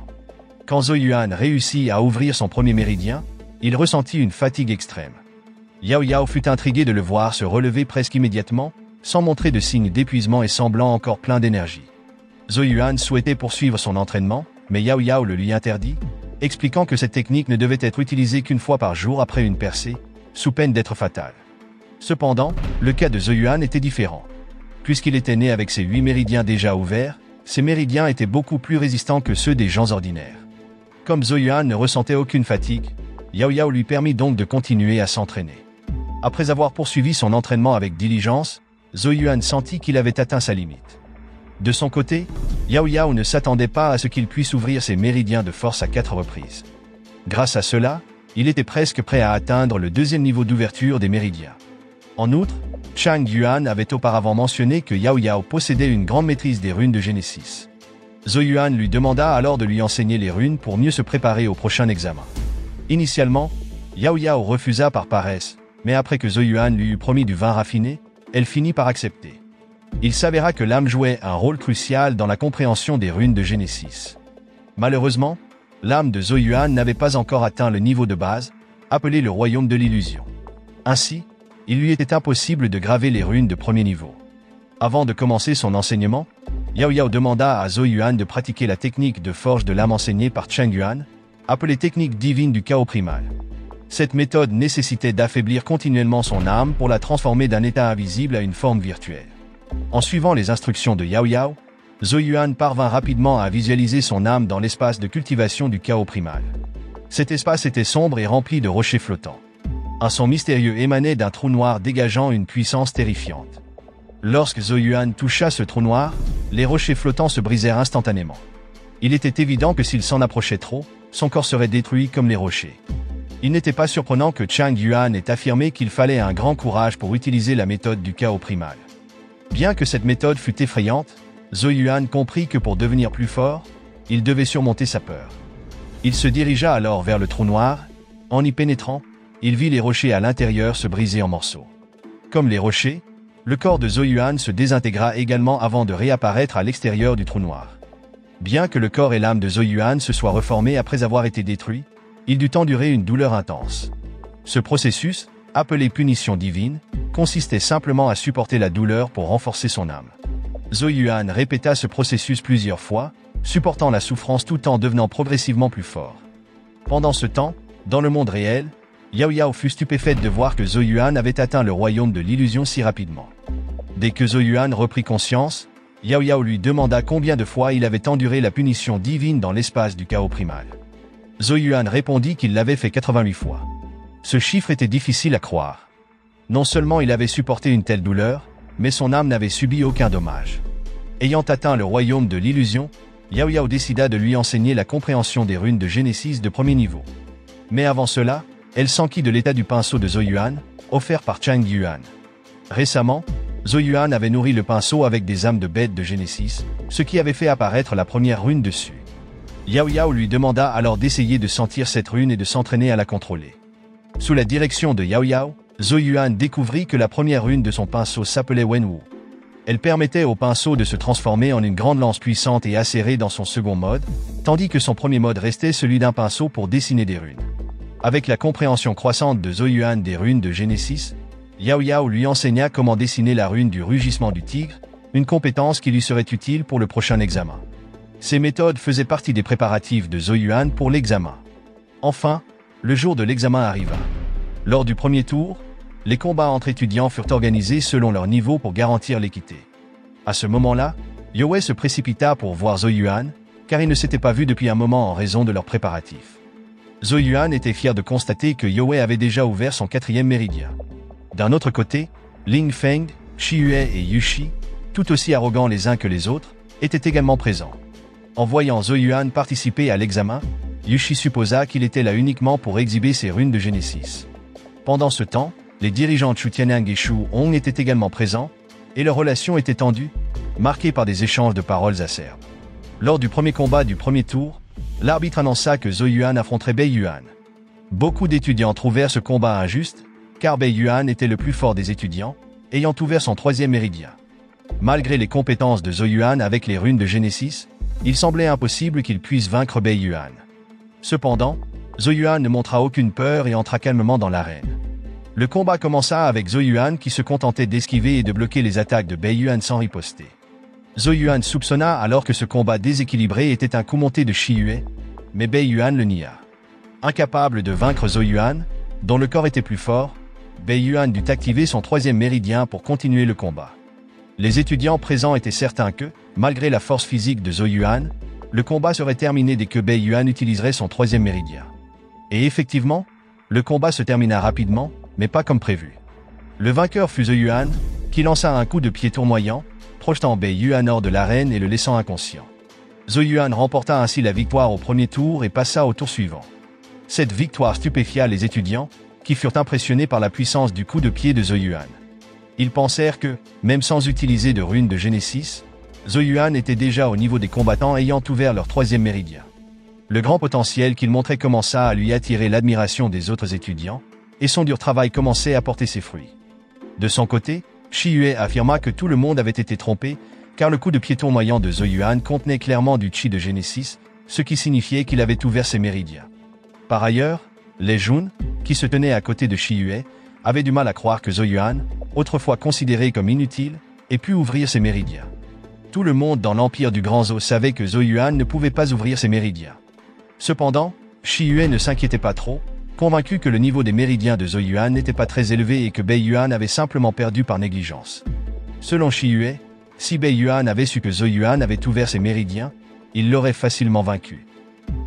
Quand Zhou Yuan réussit à ouvrir son premier méridien, il ressentit une fatigue extrême. Yao Yao fut intrigué de le voir se relever presque immédiatement, sans montrer de signes d'épuisement et semblant encore plein d'énergie. Zhou Yuan souhaitait poursuivre son entraînement, mais Yao Yao le lui interdit, expliquant que cette technique ne devait être utilisée qu'une fois par jour après une percée, sous peine d'être fatale. Cependant, le cas de Zhou Yuan était différent. Puisqu'il était né avec ses 8 méridiens déjà ouverts, ces méridiens étaient beaucoup plus résistants que ceux des gens ordinaires. Comme Zhou Yuan ne ressentait aucune fatigue, Yao Yao lui permit donc de continuer à s'entraîner. Après avoir poursuivi son entraînement avec diligence, Zhou Yuan sentit qu'il avait atteint sa limite. De son côté, Yao Yao ne s'attendait pas à ce qu'il puisse ouvrir ses méridiens de force à 4 reprises. Grâce à cela, il était presque prêt à atteindre le 2e niveau d'ouverture des méridiens. En outre, Chang Yuan avait auparavant mentionné que Yao Yao possédait une grande maîtrise des runes de Genesis. Zhou Yuan lui demanda alors de lui enseigner les runes pour mieux se préparer au prochain examen. Initialement, Yao Yao refusa par paresse, mais après que Zhou Yuan lui eut promis du vin raffiné, elle finit par accepter. Il s'avéra que l'âme jouait un rôle crucial dans la compréhension des runes de Genesis. Malheureusement, l'âme de Zhou Yuan n'avait pas encore atteint le niveau de base, appelé le royaume de l'illusion. Ainsi, il lui était impossible de graver les runes de premier niveau. Avant de commencer son enseignement, Yao Yao demanda à Zhou Yuan de pratiquer la technique de forge de l'âme enseignée par Chang Yuan, appelée technique divine du chaos primal. Cette méthode nécessitait d'affaiblir continuellement son âme pour la transformer d'un état invisible à une forme virtuelle. En suivant les instructions de Yao Yao, Zhou Yuan parvint rapidement à visualiser son âme dans l'espace de cultivation du chaos primal. Cet espace était sombre et rempli de rochers flottants. Un son mystérieux émanait d'un trou noir dégageant une puissance terrifiante. Lorsque Zhou Yuan toucha ce trou noir, les rochers flottants se brisèrent instantanément. Il était évident que s'il s'en approchait trop, son corps serait détruit comme les rochers. Il n'était pas surprenant que Chang Yuan ait affirmé qu'il fallait un grand courage pour utiliser la méthode du chaos primal. Bien que cette méthode fût effrayante, Zhou Yuan comprit que pour devenir plus fort, il devait surmonter sa peur. Il se dirigea alors vers le trou noir. En y pénétrant, il vit les rochers à l'intérieur se briser en morceaux. Comme les rochers, le corps de Zhou Yuan se désintégra également avant de réapparaître à l'extérieur du trou noir. Bien que le corps et l'âme de Zhou Yuan se soient reformés après avoir été détruits, il dut endurer une douleur intense. Ce processus, appelé punition divine, consistait simplement à supporter la douleur pour renforcer son âme. Zhou Yuan répéta ce processus plusieurs fois, supportant la souffrance tout en devenant progressivement plus fort. Pendant ce temps, dans le monde réel, Yao Yao fut stupéfaite de voir que Zhou Yuan avait atteint le royaume de l'illusion si rapidement. Dès que Zhou Yuan reprit conscience, Yao Yao lui demanda combien de fois il avait enduré la punition divine dans l'espace du chaos primal. Zhou Yuan répondit qu'il l'avait fait 88 fois. Ce chiffre était difficile à croire. Non seulement il avait supporté une telle douleur, mais son âme n'avait subi aucun dommage. Ayant atteint le royaume de l'illusion, Yao Yao décida de lui enseigner la compréhension des runes de Genesis de premier niveau. Mais avant cela, elle s'enquit de l'état du pinceau de Zhou Yuan, offert par Chang Yuan. Récemment, Zhou Yuan avait nourri le pinceau avec des âmes de bêtes de Genesis, ce qui avait fait apparaître la première rune dessus. Yao Yao lui demanda alors d'essayer de sentir cette rune et de s'entraîner à la contrôler. Sous la direction de Yao Yao, Zhou Yuan découvrit que la première rune de son pinceau s'appelait Wenwu. Elle permettait au pinceau de se transformer en une grande lance puissante et acérée dans son second mode, tandis que son premier mode restait celui d'un pinceau pour dessiner des runes. Avec la compréhension croissante de Zhou Yuan des runes de Genesis, Yao Yao lui enseigna comment dessiner la rune du rugissement du tigre, une compétence qui lui serait utile pour le prochain examen. Ces méthodes faisaient partie des préparatifs de Zhou Yuan pour l'examen. Enfin, le jour de l'examen arriva. Lors du premier tour, les combats entre étudiants furent organisés selon leur niveau pour garantir l'équité. À ce moment-là, Yao se précipita pour voir Zhou Yuan, car il ne s'était pas vu depuis un moment en raison de leurs préparatifs. Zhou Yuan était fier de constater que Yao avait déjà ouvert son 4e méridien. D'un autre côté, Ling Feng, Shi Yue et Yushi, tout aussi arrogants les uns que les autres, étaient également présents. En voyant Zhou Yuan participer à l'examen, Yushi supposa qu'il était là uniquement pour exhiber ses runes de Genesis. Pendant ce temps, les dirigeants Chu Tianeng et Shu Hong étaient également présents, et leur relation était tendue, marquée par des échanges de paroles acerbes. Lors du premier combat du premier tour, l'arbitre annonça que Zhou Yuan affronterait Bei Yuan. Beaucoup d'étudiants trouvèrent ce combat injuste, car Bei Yuan était le plus fort des étudiants, ayant ouvert son 3e méridien. Malgré les compétences de Zhou Yuan avec les runes de Genesis, il semblait impossible qu'il puisse vaincre Bei Yuan. Cependant, Zhou Yuan ne montra aucune peur et entra calmement dans l'arène. Le combat commença avec Zhou Yuan qui se contentait d'esquiver et de bloquer les attaques de Bei Yuan sans riposter. Zhou Yuan soupçonna alors que ce combat déséquilibré était un coup monté de Shi Yue, mais Bei Yuan le nia. Incapable de vaincre Zhou Yuan, dont le corps était plus fort, Bei Yuan dut activer son troisième méridien pour continuer le combat. Les étudiants présents étaient certains que, malgré la force physique de Zhou Yuan, le combat serait terminé dès que Bei Yuan utiliserait son troisième méridien. Et effectivement, le combat se termina rapidement, mais pas comme prévu. Le vainqueur fut Zhou Yuan, qui lança un coup de pied tournoyant, projetant Bei Yuan hors de l'arène et le laissant inconscient. Zhou Yuan remporta ainsi la victoire au premier tour et passa au tour suivant. Cette victoire stupéfia les étudiants, qui furent impressionnés par la puissance du coup de pied de Zhou Yuan. Ils pensèrent que, même sans utiliser de runes de Genesis, Zhou Yuan était déjà au niveau des combattants ayant ouvert leur troisième méridien. Le grand potentiel qu'il montrait commença à lui attirer l'admiration des autres étudiants, et son dur travail commençait à porter ses fruits. De son côté, Shi Yue affirma que tout le monde avait été trompé, car le coup de pied tournoyant de Zhou Yuan contenait clairement du chi de Genesis, ce qui signifiait qu'il avait ouvert ses méridiens. Par ailleurs, Lei Jun, qui se tenait à côté de Shi Yue, avait du mal à croire que Zhou Yuan, autrefois considéré comme inutile, ait pu ouvrir ses méridiens. Tout le monde dans l'Empire du Grand Zhou savait que Zhou Yuan ne pouvait pas ouvrir ses méridiens. Cependant, Shi Yue ne s'inquiétait pas trop, convaincu que le niveau des méridiens de Zhou Yuan n'était pas très élevé et que Bei Yuan avait simplement perdu par négligence. Selon Shi Yue, si Bei Yuan avait su que Zhou Yuan avait ouvert ses méridiens, il l'aurait facilement vaincu.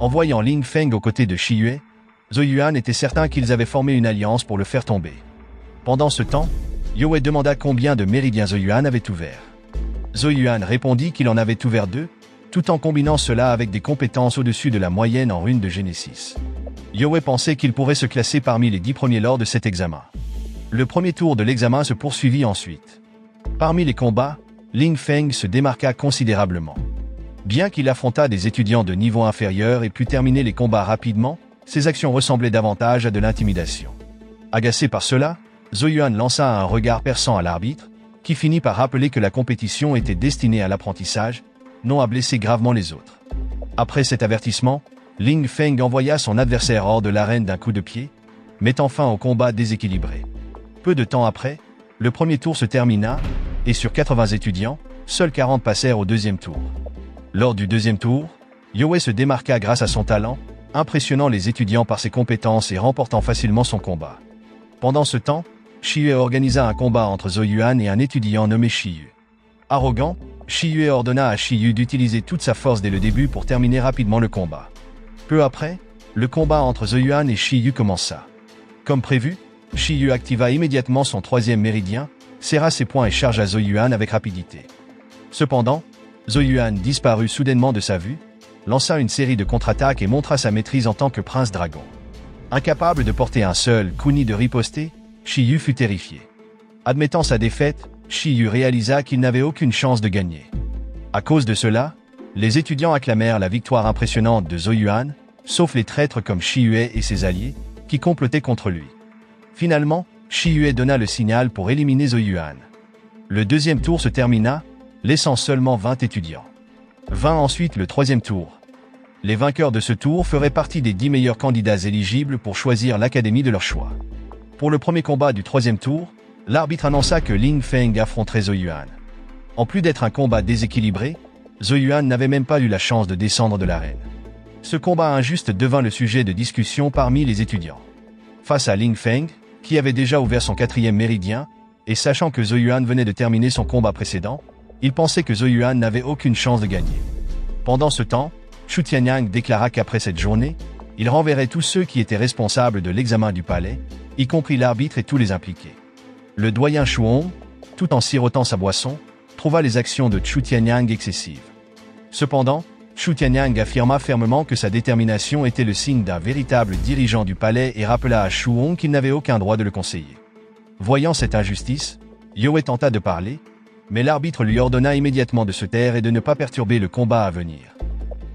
En voyant Ling Feng aux côtés de Shi Yue, Zhou Yuan était certain qu'ils avaient formé une alliance pour le faire tomber. Pendant ce temps, Youe demanda combien de méridiens Zhou Yuan avait ouvert. Zhou Yuan répondit qu'il en avait ouvert 2, tout en combinant cela avec des compétences au-dessus de la moyenne en runes de Genesis. Youe pensait qu'il pourrait se classer parmi les 10 premiers lors de cet examen. Le premier tour de l'examen se poursuivit ensuite. Parmi les combats, Ling Feng se démarqua considérablement. Bien qu'il affrontât des étudiants de niveau inférieur et put terminer les combats rapidement, ses actions ressemblaient davantage à de l'intimidation. Agacé par cela, Zhou Yuan lança un regard perçant à l'arbitre, qui finit par rappeler que la compétition était destinée à l'apprentissage, non à blesser gravement les autres. Après cet avertissement, Ling Feng envoya son adversaire hors de l'arène d'un coup de pied, mettant fin au combat déséquilibré. Peu de temps après, le premier tour se termina, et sur 80 étudiants, seuls 40 passèrent au deuxième tour. Lors du deuxième tour, Youe se démarqua grâce à son talent, impressionnant les étudiants par ses compétences et remportant facilement son combat. Pendant ce temps, Shi Yue organisa un combat entre Zhou Yuan et un étudiant nommé Shi Yu. Arrogant, Shi Yue ordonna à Shi Yu d'utiliser toute sa force dès le début pour terminer rapidement le combat. Peu après, le combat entre Zhou Yuan et Shi Yu commença. Comme prévu, Shi Yu activa immédiatement son troisième méridien, serra ses poings et chargea Zhou Yuan avec rapidité. Cependant, Zhou Yuan disparut soudainement de sa vue, lança une série de contre-attaques et montra sa maîtrise en tant que prince dragon. Incapable de porter un seul coup ni de riposter, Shi Yu fut terrifié. Admettant sa défaite, Shi Yu réalisa qu'il n'avait aucune chance de gagner. À cause de cela, les étudiants acclamèrent la victoire impressionnante de Zhou Yuan, sauf les traîtres comme Shi Yue et ses alliés, qui complotaient contre lui. Finalement, Shi Yue donna le signal pour éliminer Zhou Yuan. Le deuxième tour se termina, laissant seulement 20 étudiants. 20 ensuite le troisième tour. Les vainqueurs de ce tour feraient partie des 10 meilleurs candidats éligibles pour choisir l'académie de leur choix. Pour le premier combat du troisième tour, l'arbitre annonça que Ling Feng affronterait Zhou Yuan. En plus d'être un combat déséquilibré, Zhou Yuan n'avait même pas eu la chance de descendre de l'arène. Ce combat injuste devint le sujet de discussion parmi les étudiants. Face à Ling Feng, qui avait déjà ouvert son quatrième méridien, et sachant que Zhou Yuan venait de terminer son combat précédent, il pensait que Zhou Yuan n'avait aucune chance de gagner. Pendant ce temps, Chu Tianyang déclara qu'après cette journée, il renverrait tous ceux qui étaient responsables de l'examen du palais, y compris l'arbitre et tous les impliqués. Le doyen Shuong, tout en sirotant sa boisson, trouva les actions de Chu Tianyang excessives. Cependant, Chu Tianyang affirma fermement que sa détermination était le signe d'un véritable dirigeant du palais et rappela à Shuong qu'il n'avait aucun droit de le conseiller. Voyant cette injustice, Youe tenta de parler, mais l'arbitre lui ordonna immédiatement de se taire et de ne pas perturber le combat à venir.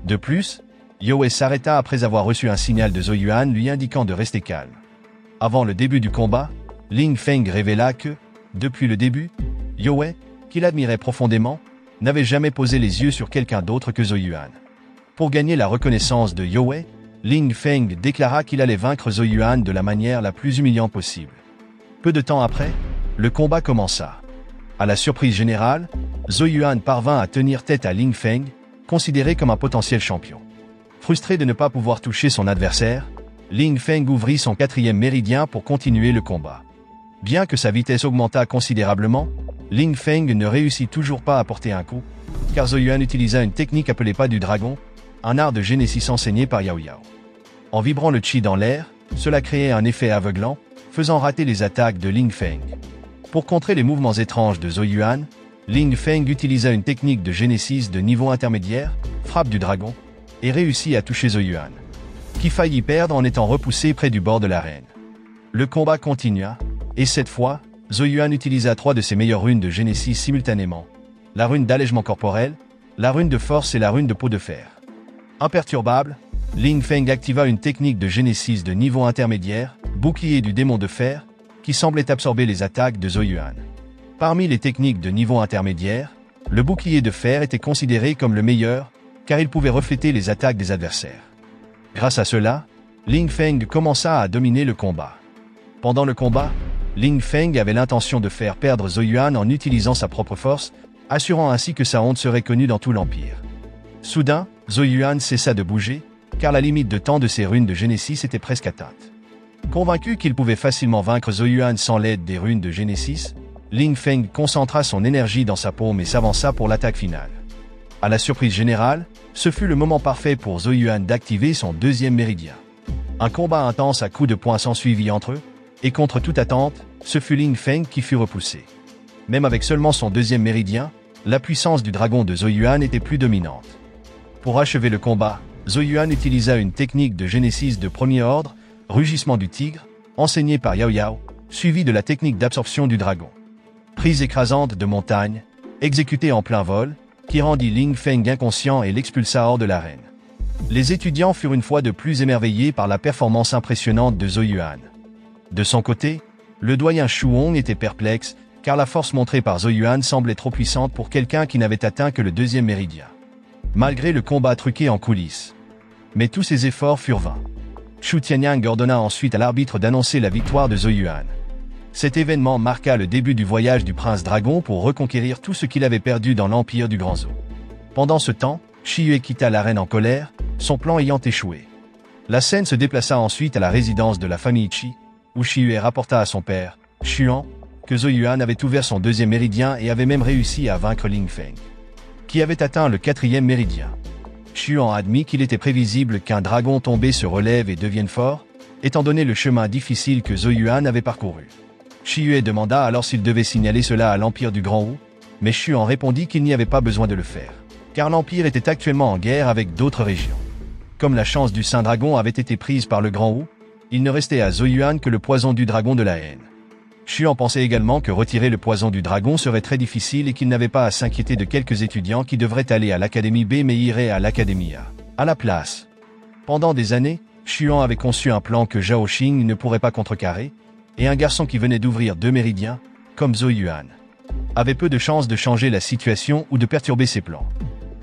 De plus, Youe s'arrêta après avoir reçu un signal de Zhou Yuan lui indiquant de rester calme. Avant le début du combat, Ling Feng révéla que, depuis le début, Youe, qu'il admirait profondément, n'avait jamais posé les yeux sur quelqu'un d'autre que Zhou Yuan. Pour gagner la reconnaissance de Youe, Ling Feng déclara qu'il allait vaincre Zhou Yuan de la manière la plus humiliante possible. Peu de temps après, le combat commença. À la surprise générale, Zhou Yuan parvint à tenir tête à Ling Feng, considéré comme un potentiel champion. Frustré de ne pas pouvoir toucher son adversaire, Ling Feng ouvrit son 4e méridien pour continuer le combat. Bien que sa vitesse augmentât considérablement, Ling Feng ne réussit toujours pas à porter un coup, car Zhou Yuan utilisa une technique appelée pas du dragon, un art de génésis enseigné par Yao Yao. En vibrant le chi dans l'air, cela créait un effet aveuglant, faisant rater les attaques de Ling Feng. Pour contrer les mouvements étranges de Zhou Yuan, Ling Feng utilisa une technique de génésis de niveau intermédiaire, frappe du dragon, et réussit à toucher Zhou Yuan, qui faillit perdre en étant repoussé près du bord de l'arène. Le combat continua, et cette fois, Zhou Yuan utilisa 3 de ses meilleures runes de génésis simultanément, la rune d'allègement corporel, la rune de force et la rune de peau de fer. Imperturbable, Ling Feng activa une technique de génésis de niveau intermédiaire, bouclier du démon de fer, qui semblait absorber les attaques de Zhou Yuan. Parmi les techniques de niveau intermédiaire, le bouclier de fer était considéré comme le meilleur, car il pouvait refléter les attaques des adversaires. Grâce à cela, Ling Feng commença à dominer le combat. Pendant le combat, Ling Feng avait l'intention de faire perdre Zhou Yuan en utilisant sa propre force, assurant ainsi que sa honte serait connue dans tout l'Empire. Soudain, Zhou Yuan cessa de bouger, car la limite de temps de ses runes de Génésis était presque atteinte. Convaincu qu'il pouvait facilement vaincre Zhou Yuan sans l'aide des runes de Génésis, Ling Feng concentra son énergie dans sa paume et s'avança pour l'attaque finale. À la surprise générale, ce fut le moment parfait pour Zhou Yuan d'activer son 2e méridien. Un combat intense à coups de poing s'ensuivit entre eux, et contre toute attente, ce fut Ling Feng qui fut repoussé. Même avec seulement son 2e méridien, la puissance du dragon de Zhou Yuan était plus dominante. Pour achever le combat, Zhou Yuan utilisa une technique de génésis de premier ordre, rugissement du tigre, enseignée par Yao Yao, suivie de la technique d'absorption du dragon. Prise écrasante de montagne, exécutée en plein vol, qui rendit Ling Feng inconscient et l'expulsa hors de l'arène. Les étudiants furent une fois de plus émerveillés par la performance impressionnante de Zhou Yuan. De son côté, le doyen Shu Hong était perplexe, car la force montrée par Zhou Yuan semblait trop puissante pour quelqu'un qui n'avait atteint que le 2e méridien. Malgré le combat truqué en coulisses. Mais tous ses efforts furent vains. Chu Tianyang ordonna ensuite à l'arbitre d'annoncer la victoire de Zhou Yuan. Cet événement marqua le début du voyage du prince dragon pour reconquérir tout ce qu'il avait perdu dans l'empire du Grand Zhou. Pendant ce temps, Shi Yue quitta l'arène en colère, son plan ayant échoué. La scène se déplaça ensuite à la résidence de la famille Qi, où Shi Yue rapporta à son père, Xuan, que Zhou Yuan avait ouvert son 2e méridien et avait même réussi à vaincre Ling Feng, qui avait atteint le 4e méridien. Xuan admit qu'il était prévisible qu'un dragon tombé se relève et devienne fort, étant donné le chemin difficile que Zhou Yuan avait parcouru. Shi Yue demanda alors s'il devait signaler cela à l'Empire du Grand Wu, mais Xuan répondit qu'il n'y avait pas besoin de le faire, car l'Empire était actuellement en guerre avec d'autres régions. Comme la chance du Saint-Dragon avait été prise par le Grand Wu, il ne restait à Zhou Yuan que le poison du dragon de la haine. Xuan pensait également que retirer le poison du dragon serait très difficile et qu'il n'avait pas à s'inquiéter de quelques étudiants qui devraient aller à l'Académie B mais iraient à l'Académie A, à la place. Pendant des années, Xuan avait conçu un plan que Zhao Xing ne pourrait pas contrecarrer, et un garçon qui venait d'ouvrir 2 méridiens, comme Zhou Yuan, avait peu de chances de changer la situation ou de perturber ses plans.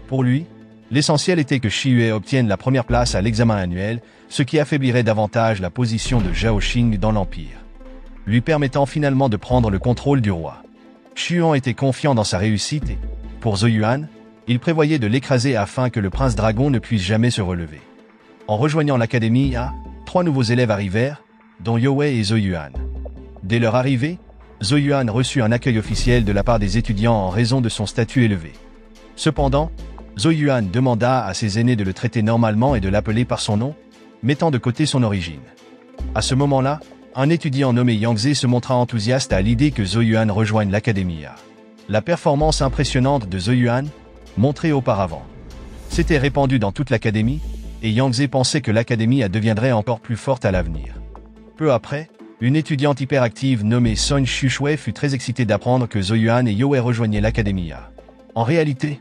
Pour lui, l'essentiel était que Shi Yue obtienne la première place à l'examen annuel, ce qui affaiblirait davantage la position de Zhao Xing dans l'Empire, lui permettant finalement de prendre le contrôle du roi. Xuan était confiant dans sa réussite et, pour Zhou Yuan, il prévoyait de l'écraser afin que le prince dragon ne puisse jamais se relever. En rejoignant l'Académie A, 3 nouveaux élèves arrivèrent, dont Yue et Zhou Yuan. Dès leur arrivée, Zhou Yuan reçut un accueil officiel de la part des étudiants en raison de son statut élevé. Cependant, Zhou Yuan demanda à ses aînés de le traiter normalement et de l'appeler par son nom, mettant de côté son origine. À ce moment-là, un étudiant nommé Yang Ze se montra enthousiaste à l'idée que Zhou Yuan rejoigne l'Académie A. La performance impressionnante de Zhou Yuan, montrée auparavant, s'était répandue dans toute l'Académie, et Yang Ze pensait que l'Académie A deviendrait encore plus forte à l'avenir. Peu après, une étudiante hyperactive nommée Sun Shuxue fut très excitée d'apprendre que Zhou Yuan et Yue rejoignaient l'Académie A. En réalité,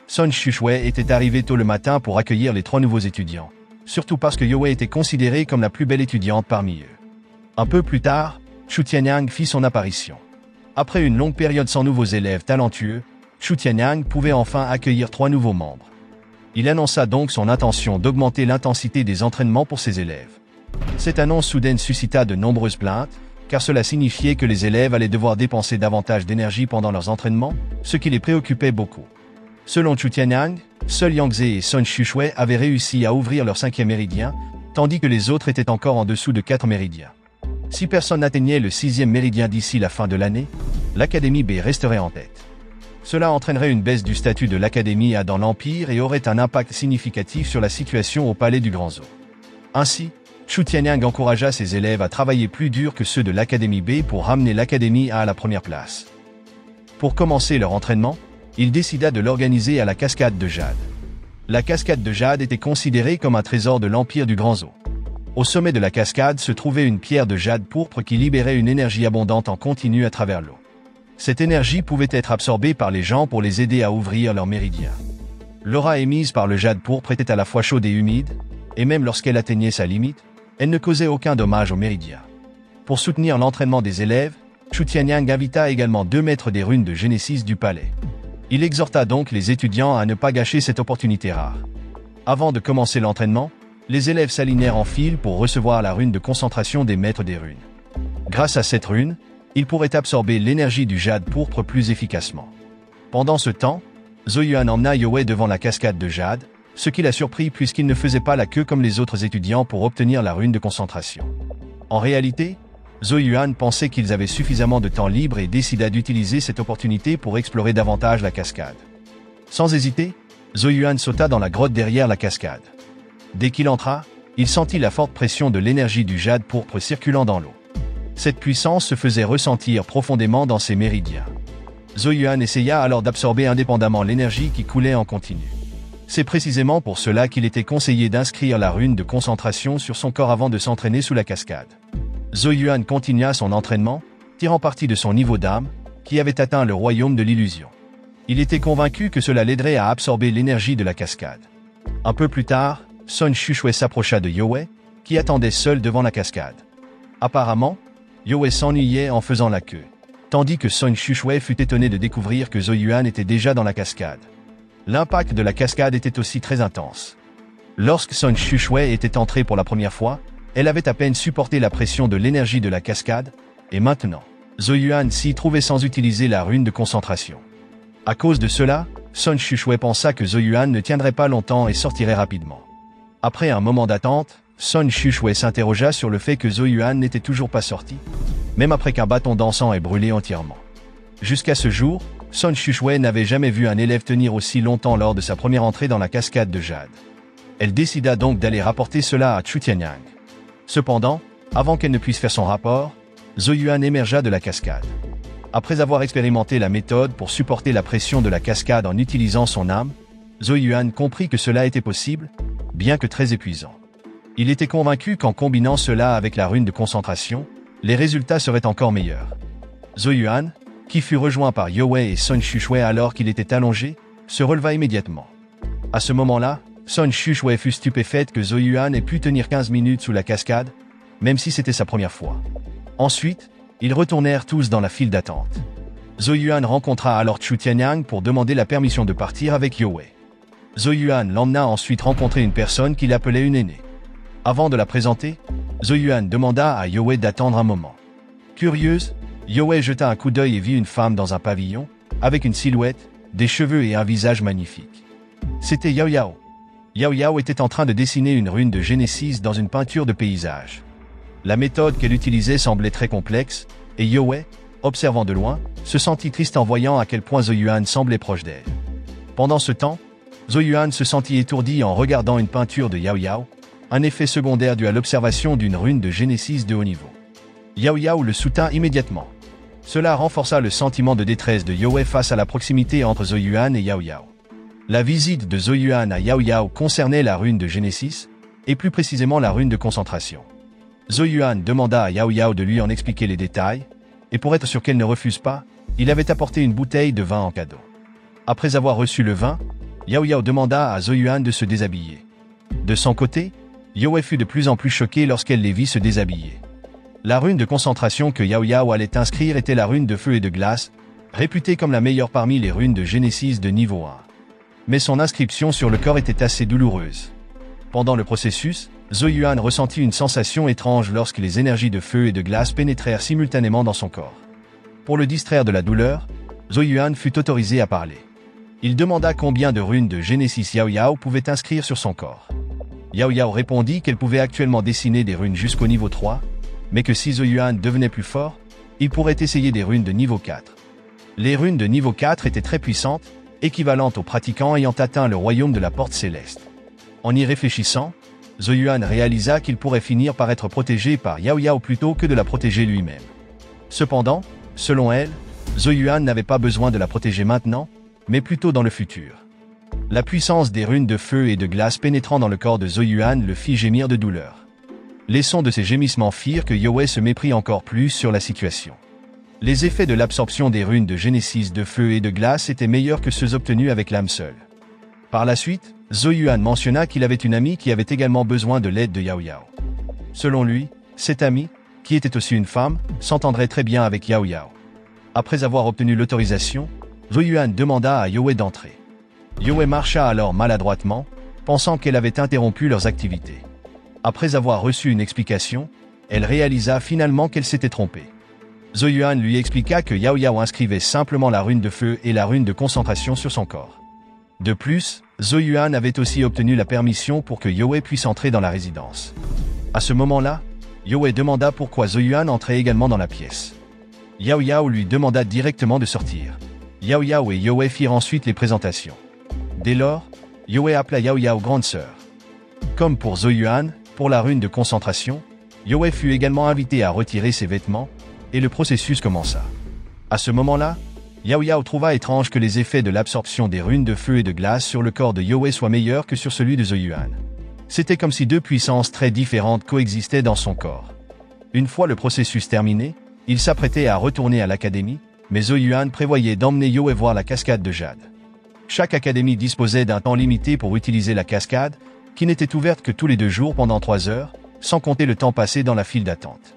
Sun Shuxue était arrivée tôt le matin pour accueillir les 3 nouveaux étudiants, surtout parce que Yue était considérée comme la plus belle étudiante parmi eux. Un peu plus tard, Chu Tianyang fit son apparition. Après une longue période sans nouveaux élèves talentueux, Chu Tianyang pouvait enfin accueillir 3 nouveaux membres. Il annonça donc son intention d'augmenter l'intensité des entraînements pour ses élèves. Cette annonce soudaine suscita de nombreuses plaintes, car cela signifiait que les élèves allaient devoir dépenser davantage d'énergie pendant leurs entraînements, ce qui les préoccupait beaucoup. Selon Chu Tianyang, seuls Yang Ze et Sun Xueshui avaient réussi à ouvrir leur 5e méridien, tandis que les autres étaient encore en dessous de 4 méridiens. Si personne n'atteignait le 6e méridien d'ici la fin de l'année, l'Académie B resterait en tête. Cela entraînerait une baisse du statut de l'Académie A dans l'Empire et aurait un impact significatif sur la situation au palais du Grand Zhou. Ainsi, Chu Tianyang encouragea ses élèves à travailler plus dur que ceux de l'Académie B pour ramener l'Académie A à la première place. Pour commencer leur entraînement, il décida de l'organiser à la cascade de Jade. La cascade de Jade était considérée comme un trésor de l'Empire du Grand Zhou. Au sommet de la cascade se trouvait une pierre de jade pourpre qui libérait une énergie abondante en continu à travers l'eau. Cette énergie pouvait être absorbée par les gens pour les aider à ouvrir leurs méridiens. L'aura émise par le jade pourpre était à la fois chaude et humide, et même lorsqu'elle atteignait sa limite, elle ne causait aucun dommage aux méridiens. Pour soutenir l'entraînement des élèves, Chu Tianyang invita également 2 maîtres des runes de Genesis du palais. Il exhorta donc les étudiants à ne pas gâcher cette opportunité rare. Avant de commencer l'entraînement, les élèves s'alignèrent en file pour recevoir la rune de concentration des maîtres des runes. Grâce à cette rune, ils pourraient absorber l'énergie du jade pourpre plus efficacement. Pendant ce temps, Zhou Yuan emmena Youe devant la cascade de jade, ce qui l'a surpris puisqu'il ne faisait pas la queue comme les autres étudiants pour obtenir la rune de concentration. En réalité, Zhou Yuan pensait qu'ils avaient suffisamment de temps libre et décida d'utiliser cette opportunité pour explorer davantage la cascade. Sans hésiter, Zhou Yuan sauta dans la grotte derrière la cascade. Dès qu'il entra, il sentit la forte pression de l'énergie du jade pourpre circulant dans l'eau. Cette puissance se faisait ressentir profondément dans ses méridiens. Zhou Yuan essaya alors d'absorber indépendamment l'énergie qui coulait en continu. C'est précisément pour cela qu'il était conseillé d'inscrire la rune de concentration sur son corps avant de s'entraîner sous la cascade. Zhou Yuan continua son entraînement, tirant parti de son niveau d'âme, qui avait atteint le royaume de l'illusion. Il était convaincu que cela l'aiderait à absorber l'énergie de la cascade. Un peu plus tard, Sun Xueshui s'approcha de Youe, qui attendait seul devant la cascade. Apparemment, Youe s'ennuyait en faisant la queue, tandis que Sun Xueshui fut étonné de découvrir que Zhou Yuan était déjà dans la cascade. L'impact de la cascade était aussi très intense. Lorsque Sun Xueshui était entrée pour la première fois, elle avait à peine supporté la pression de l'énergie de la cascade, et maintenant, Zhou Yuan s'y trouvait sans utiliser la rune de concentration. À cause de cela, Sun Xueshui pensa que Zhou Yuan ne tiendrait pas longtemps et sortirait rapidement. Après un moment d'attente, Sun Xueshui s'interrogea sur le fait que Zhou Yuan n'était toujours pas sorti, même après qu'un bâton d'encens ait brûlé entièrement. Jusqu'à ce jour, Sun Xueshui n'avait jamais vu un élève tenir aussi longtemps lors de sa première entrée dans la cascade de jade. Elle décida donc d'aller rapporter cela à Chu Tianyang. Cependant, avant qu'elle ne puisse faire son rapport, Zhou Yuan émergea de la cascade. Après avoir expérimenté la méthode pour supporter la pression de la cascade en utilisant son âme, Zhou Yuan comprit que cela était possible, bien que très épuisant. Il était convaincu qu'en combinant cela avec la rune de concentration, les résultats seraient encore meilleurs. Zhou Yuan, qui fut rejoint par Youe et Sun Xueshui alors qu'il était allongé, se releva immédiatement. À ce moment-là, Sun Xueshui fut stupéfaite que Zhou Yuan ait pu tenir 15 minutes sous la cascade, même si c'était sa première fois. Ensuite, ils retournèrent tous dans la file d'attente. Zhou Yuan rencontra alors Chu Tianyang pour demander la permission de partir avec Youe. Zhou Yuan l'emmena ensuite rencontrer une personne qu'il appelait une aînée. Avant de la présenter, Zhou Yuan demanda à Youe d'attendre un moment. Curieuse, Youe jeta un coup d'œil et vit une femme dans un pavillon, avec une silhouette, des cheveux et un visage magnifique. C'était Yao Yao. Yao Yao était en train de dessiner une rune de Genesis dans une peinture de paysage. La méthode qu'elle utilisait semblait très complexe, et Youe, observant de loin, se sentit triste en voyant à quel point Zhou Yuan semblait proche d'elle. Pendant ce temps, Zhou Yuan se sentit étourdi en regardant une peinture de Yao Yao, un effet secondaire dû à l'observation d'une rune de Genesis de haut niveau. Yao Yao le soutint immédiatement. Cela renforça le sentiment de détresse de Youe face à la proximité entre Zhou Yuan et Yao Yao. La visite de Zhou Yuan à Yao Yao concernait la rune de Genesis, et plus précisément la rune de concentration. Zhou Yuan demanda à Yao Yao de lui en expliquer les détails, et pour être sûr qu'elle ne refuse pas, il avait apporté une bouteille de vin en cadeau. Après avoir reçu le vin, Yao Yao demanda à Zhou Yuan de se déshabiller. De son côté, Youe fut de plus en plus choquée lorsqu'elle les vit se déshabiller. La rune de concentration que Yao Yao allait inscrire était la rune de feu et de glace, réputée comme la meilleure parmi les runes de Genesis de niveau 1. Mais son inscription sur le corps était assez douloureuse. Pendant le processus, Zhou Yuan ressentit une sensation étrange lorsque les énergies de feu et de glace pénétrèrent simultanément dans son corps. Pour le distraire de la douleur, Zhou Yuan fut autorisé à parler. Il demanda combien de runes de Genesis Yao Yao pouvait inscrire sur son corps. Yao Yao répondit qu'elle pouvait actuellement dessiner des runes jusqu'au niveau 3, mais que si Zhou Yuan devenait plus fort, il pourrait essayer des runes de niveau 4. Les runes de niveau 4 étaient très puissantes, équivalentes aux pratiquants ayant atteint le royaume de la porte céleste. En y réfléchissant, Zhou Yuan réalisa qu'il pourrait finir par être protégé par Yao Yao plutôt que de la protéger lui-même. Cependant, selon elle, Zhou Yuan n'avait pas besoin de la protéger maintenant, mais plutôt dans le futur. La puissance des runes de feu et de glace pénétrant dans le corps de Zhou Yuan le fit gémir de douleur. Les sons de ces gémissements firent que Yoé se méprit encore plus sur la situation. Les effets de l'absorption des runes de Genesis de feu et de glace étaient meilleurs que ceux obtenus avec l'âme seule. Par la suite, Zhou Yuan mentionna qu'il avait une amie qui avait également besoin de l'aide de Yao Yao. Selon lui, cette amie, qui était aussi une femme, s'entendrait très bien avec Yao Yao. Après avoir obtenu l'autorisation, Zhou Yuan demanda à Yoé d'entrer. Yoé marcha alors maladroitement, pensant qu'elle avait interrompu leurs activités. Après avoir reçu une explication, elle réalisa finalement qu'elle s'était trompée. Zhou Yuan lui expliqua que Yao Yao inscrivait simplement la rune de feu et la rune de concentration sur son corps. De plus, Zhou Yuan avait aussi obtenu la permission pour que Yoé puisse entrer dans la résidence. À ce moment-là, Yoé demanda pourquoi Zhou Yuan entrait également dans la pièce. Yao Yao lui demanda directement de sortir. Yao Yao et Yoé firent ensuite les présentations. Dès lors, Yoé appela Yao Yao grande sœur. Comme pour Zhou Yuan, pour la rune de concentration, Yoé fut également invité à retirer ses vêtements, et le processus commença. À ce moment-là, Yao Yao trouva étrange que les effets de l'absorption des runes de feu et de glace sur le corps de Yoé soient meilleurs que sur celui de Zhou Yuan. C'était comme si deux puissances très différentes coexistaient dans son corps. Une fois le processus terminé, il s'apprêtait à retourner à l'académie, mais Zhou Yuan prévoyait d'emmener Yoé voir la cascade de jade. Chaque académie disposait d'un temps limité pour utiliser la cascade, qui n'était ouverte que tous les 2 jours pendant 3 heures, sans compter le temps passé dans la file d'attente.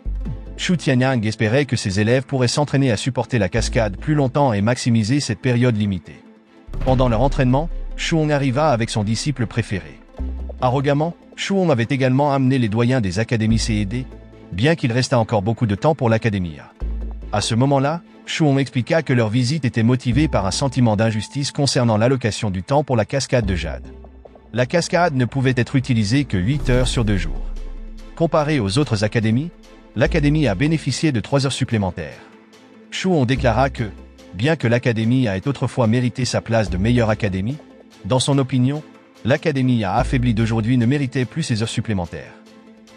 Xu Tianyang espérait que ses élèves pourraient s'entraîner à supporter la cascade plus longtemps et maximiser cette période limitée. Pendant leur entraînement, Shuong arriva avec son disciple préféré. Arrogamment, Shuong avait également amené les doyens des académies C&D, bien qu'il restât encore beaucoup de temps pour l'académie A. À ce moment-là, Shuong expliqua que leur visite était motivée par un sentiment d'injustice concernant l'allocation du temps pour la cascade de jade. La cascade ne pouvait être utilisée que 8 heures sur 2 jours. Comparé aux autres académies, l'académie a bénéficié de 3 heures supplémentaires. Shuong déclara que, bien que l'académie ait autrefois mérité sa place de meilleure académie, dans son opinion, l'académie A affaiblie d'aujourd'hui ne méritait plus ces heures supplémentaires.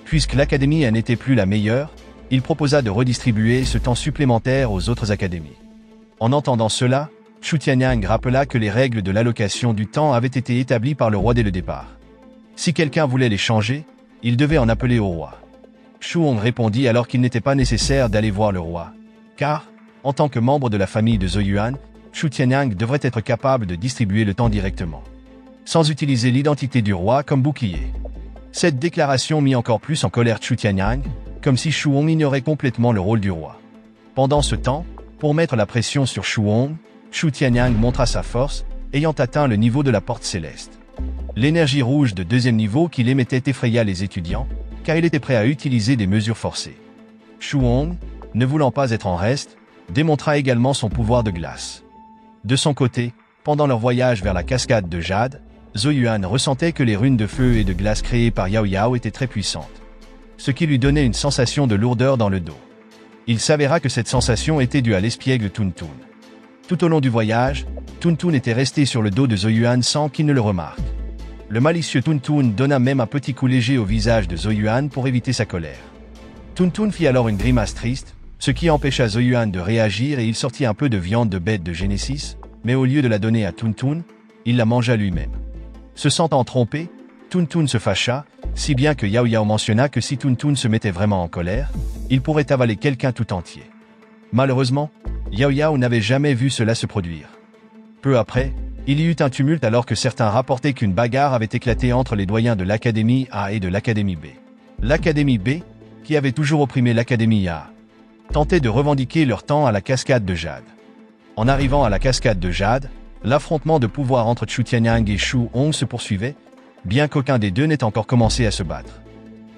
Puisque l'académie A n'était plus la meilleure, il proposa de redistribuer ce temps supplémentaire aux autres académies. En entendant cela, Xu Tianyang rappela que les règles de l'allocation du temps avaient été établies par le roi dès le départ. Si quelqu'un voulait les changer, il devait en appeler au roi. Shuong répondit alors qu'il n'était pas nécessaire d'aller voir le roi, car, en tant que membre de la famille de Zhou Yuan, Xu Tianyang devrait être capable de distribuer le temps directement, sans utiliser l'identité du roi comme bouclier. Cette déclaration mit encore plus en colère Xu Tianyang, comme si Shuong ignorait complètement le rôle du roi. Pendant ce temps, pour mettre la pression sur Shuong, Xu Tianyang montra sa force, ayant atteint le niveau de la porte céleste. L'énergie rouge de 2e niveau qu'il émettait effraya les étudiants, car il était prêt à utiliser des mesures forcées. Shuong, ne voulant pas être en reste, démontra également son pouvoir de glace. De son côté, pendant leur voyage vers la cascade de jade, Zhou Yuan ressentait que les runes de feu et de glace créées par Yao Yao étaient très puissantes, ce qui lui donnait une sensation de lourdeur dans le dos. Il s'avéra que cette sensation était due à l'espiègle Tun Tun. Tout au long du voyage, Tun Tun était resté sur le dos de Zhou Yuan sans qu'il ne le remarque. Le malicieux Tun Tun donna même un petit coup léger au visage de Zhou Yuan pour éviter sa colère. Tun Tun fit alors une grimace triste, ce qui empêcha Zhou Yuan de réagir et il sortit un peu de viande de bête de Genesis, mais au lieu de la donner à Tun Tun, il la mangea lui-même. Se sentant trompé, Tun Tun se fâcha, si bien que Yao Yao mentionna que si Tun Tun se mettait vraiment en colère, il pourrait avaler quelqu'un tout entier. Malheureusement, Yao Yao n'avait jamais vu cela se produire. Peu après, il y eut un tumulte alors que certains rapportaient qu'une bagarre avait éclaté entre les doyens de l'Académie A et de l'Académie B. L'Académie B, qui avait toujours opprimé l'Académie A, tentait de revendiquer leur temps à la cascade de jade. En arrivant à la cascade de jade, l'affrontement de pouvoir entre Xu Tianyang et Shuong se poursuivait, bien qu'aucun des deux n'ait encore commencé à se battre.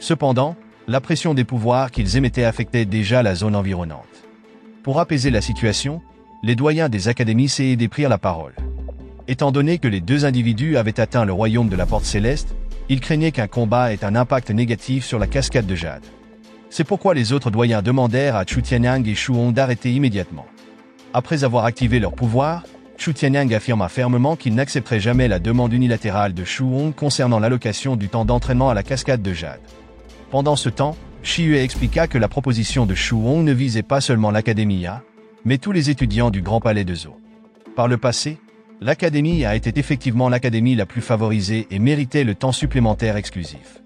Cependant, la pression des pouvoirs qu'ils émettaient affectait déjà la zone environnante. Pour apaiser la situation, les doyens des académies Séédé prirent la parole. Étant donné que les deux individus avaient atteint le royaume de la Porte Céleste, ils craignaient qu'un combat ait un impact négatif sur la cascade de jade. C'est pourquoi les autres doyens demandèrent à Chu Tianyang et Shu Hong d'arrêter immédiatement. Après avoir activé leur pouvoir, Chu Tianyang affirma fermement qu'il n'accepterait jamais la demande unilatérale de Shu Hong concernant l'allocation du temps d'entraînement à la cascade de jade. Pendant ce temps, Shi Yue expliqua que la proposition de Shu Hong ne visait pas seulement l'Académie A, mais tous les étudiants du Grand Palais de Zhou. Par le passé, l'Académie A était effectivement l'académie la plus favorisée et méritait le temps supplémentaire exclusif.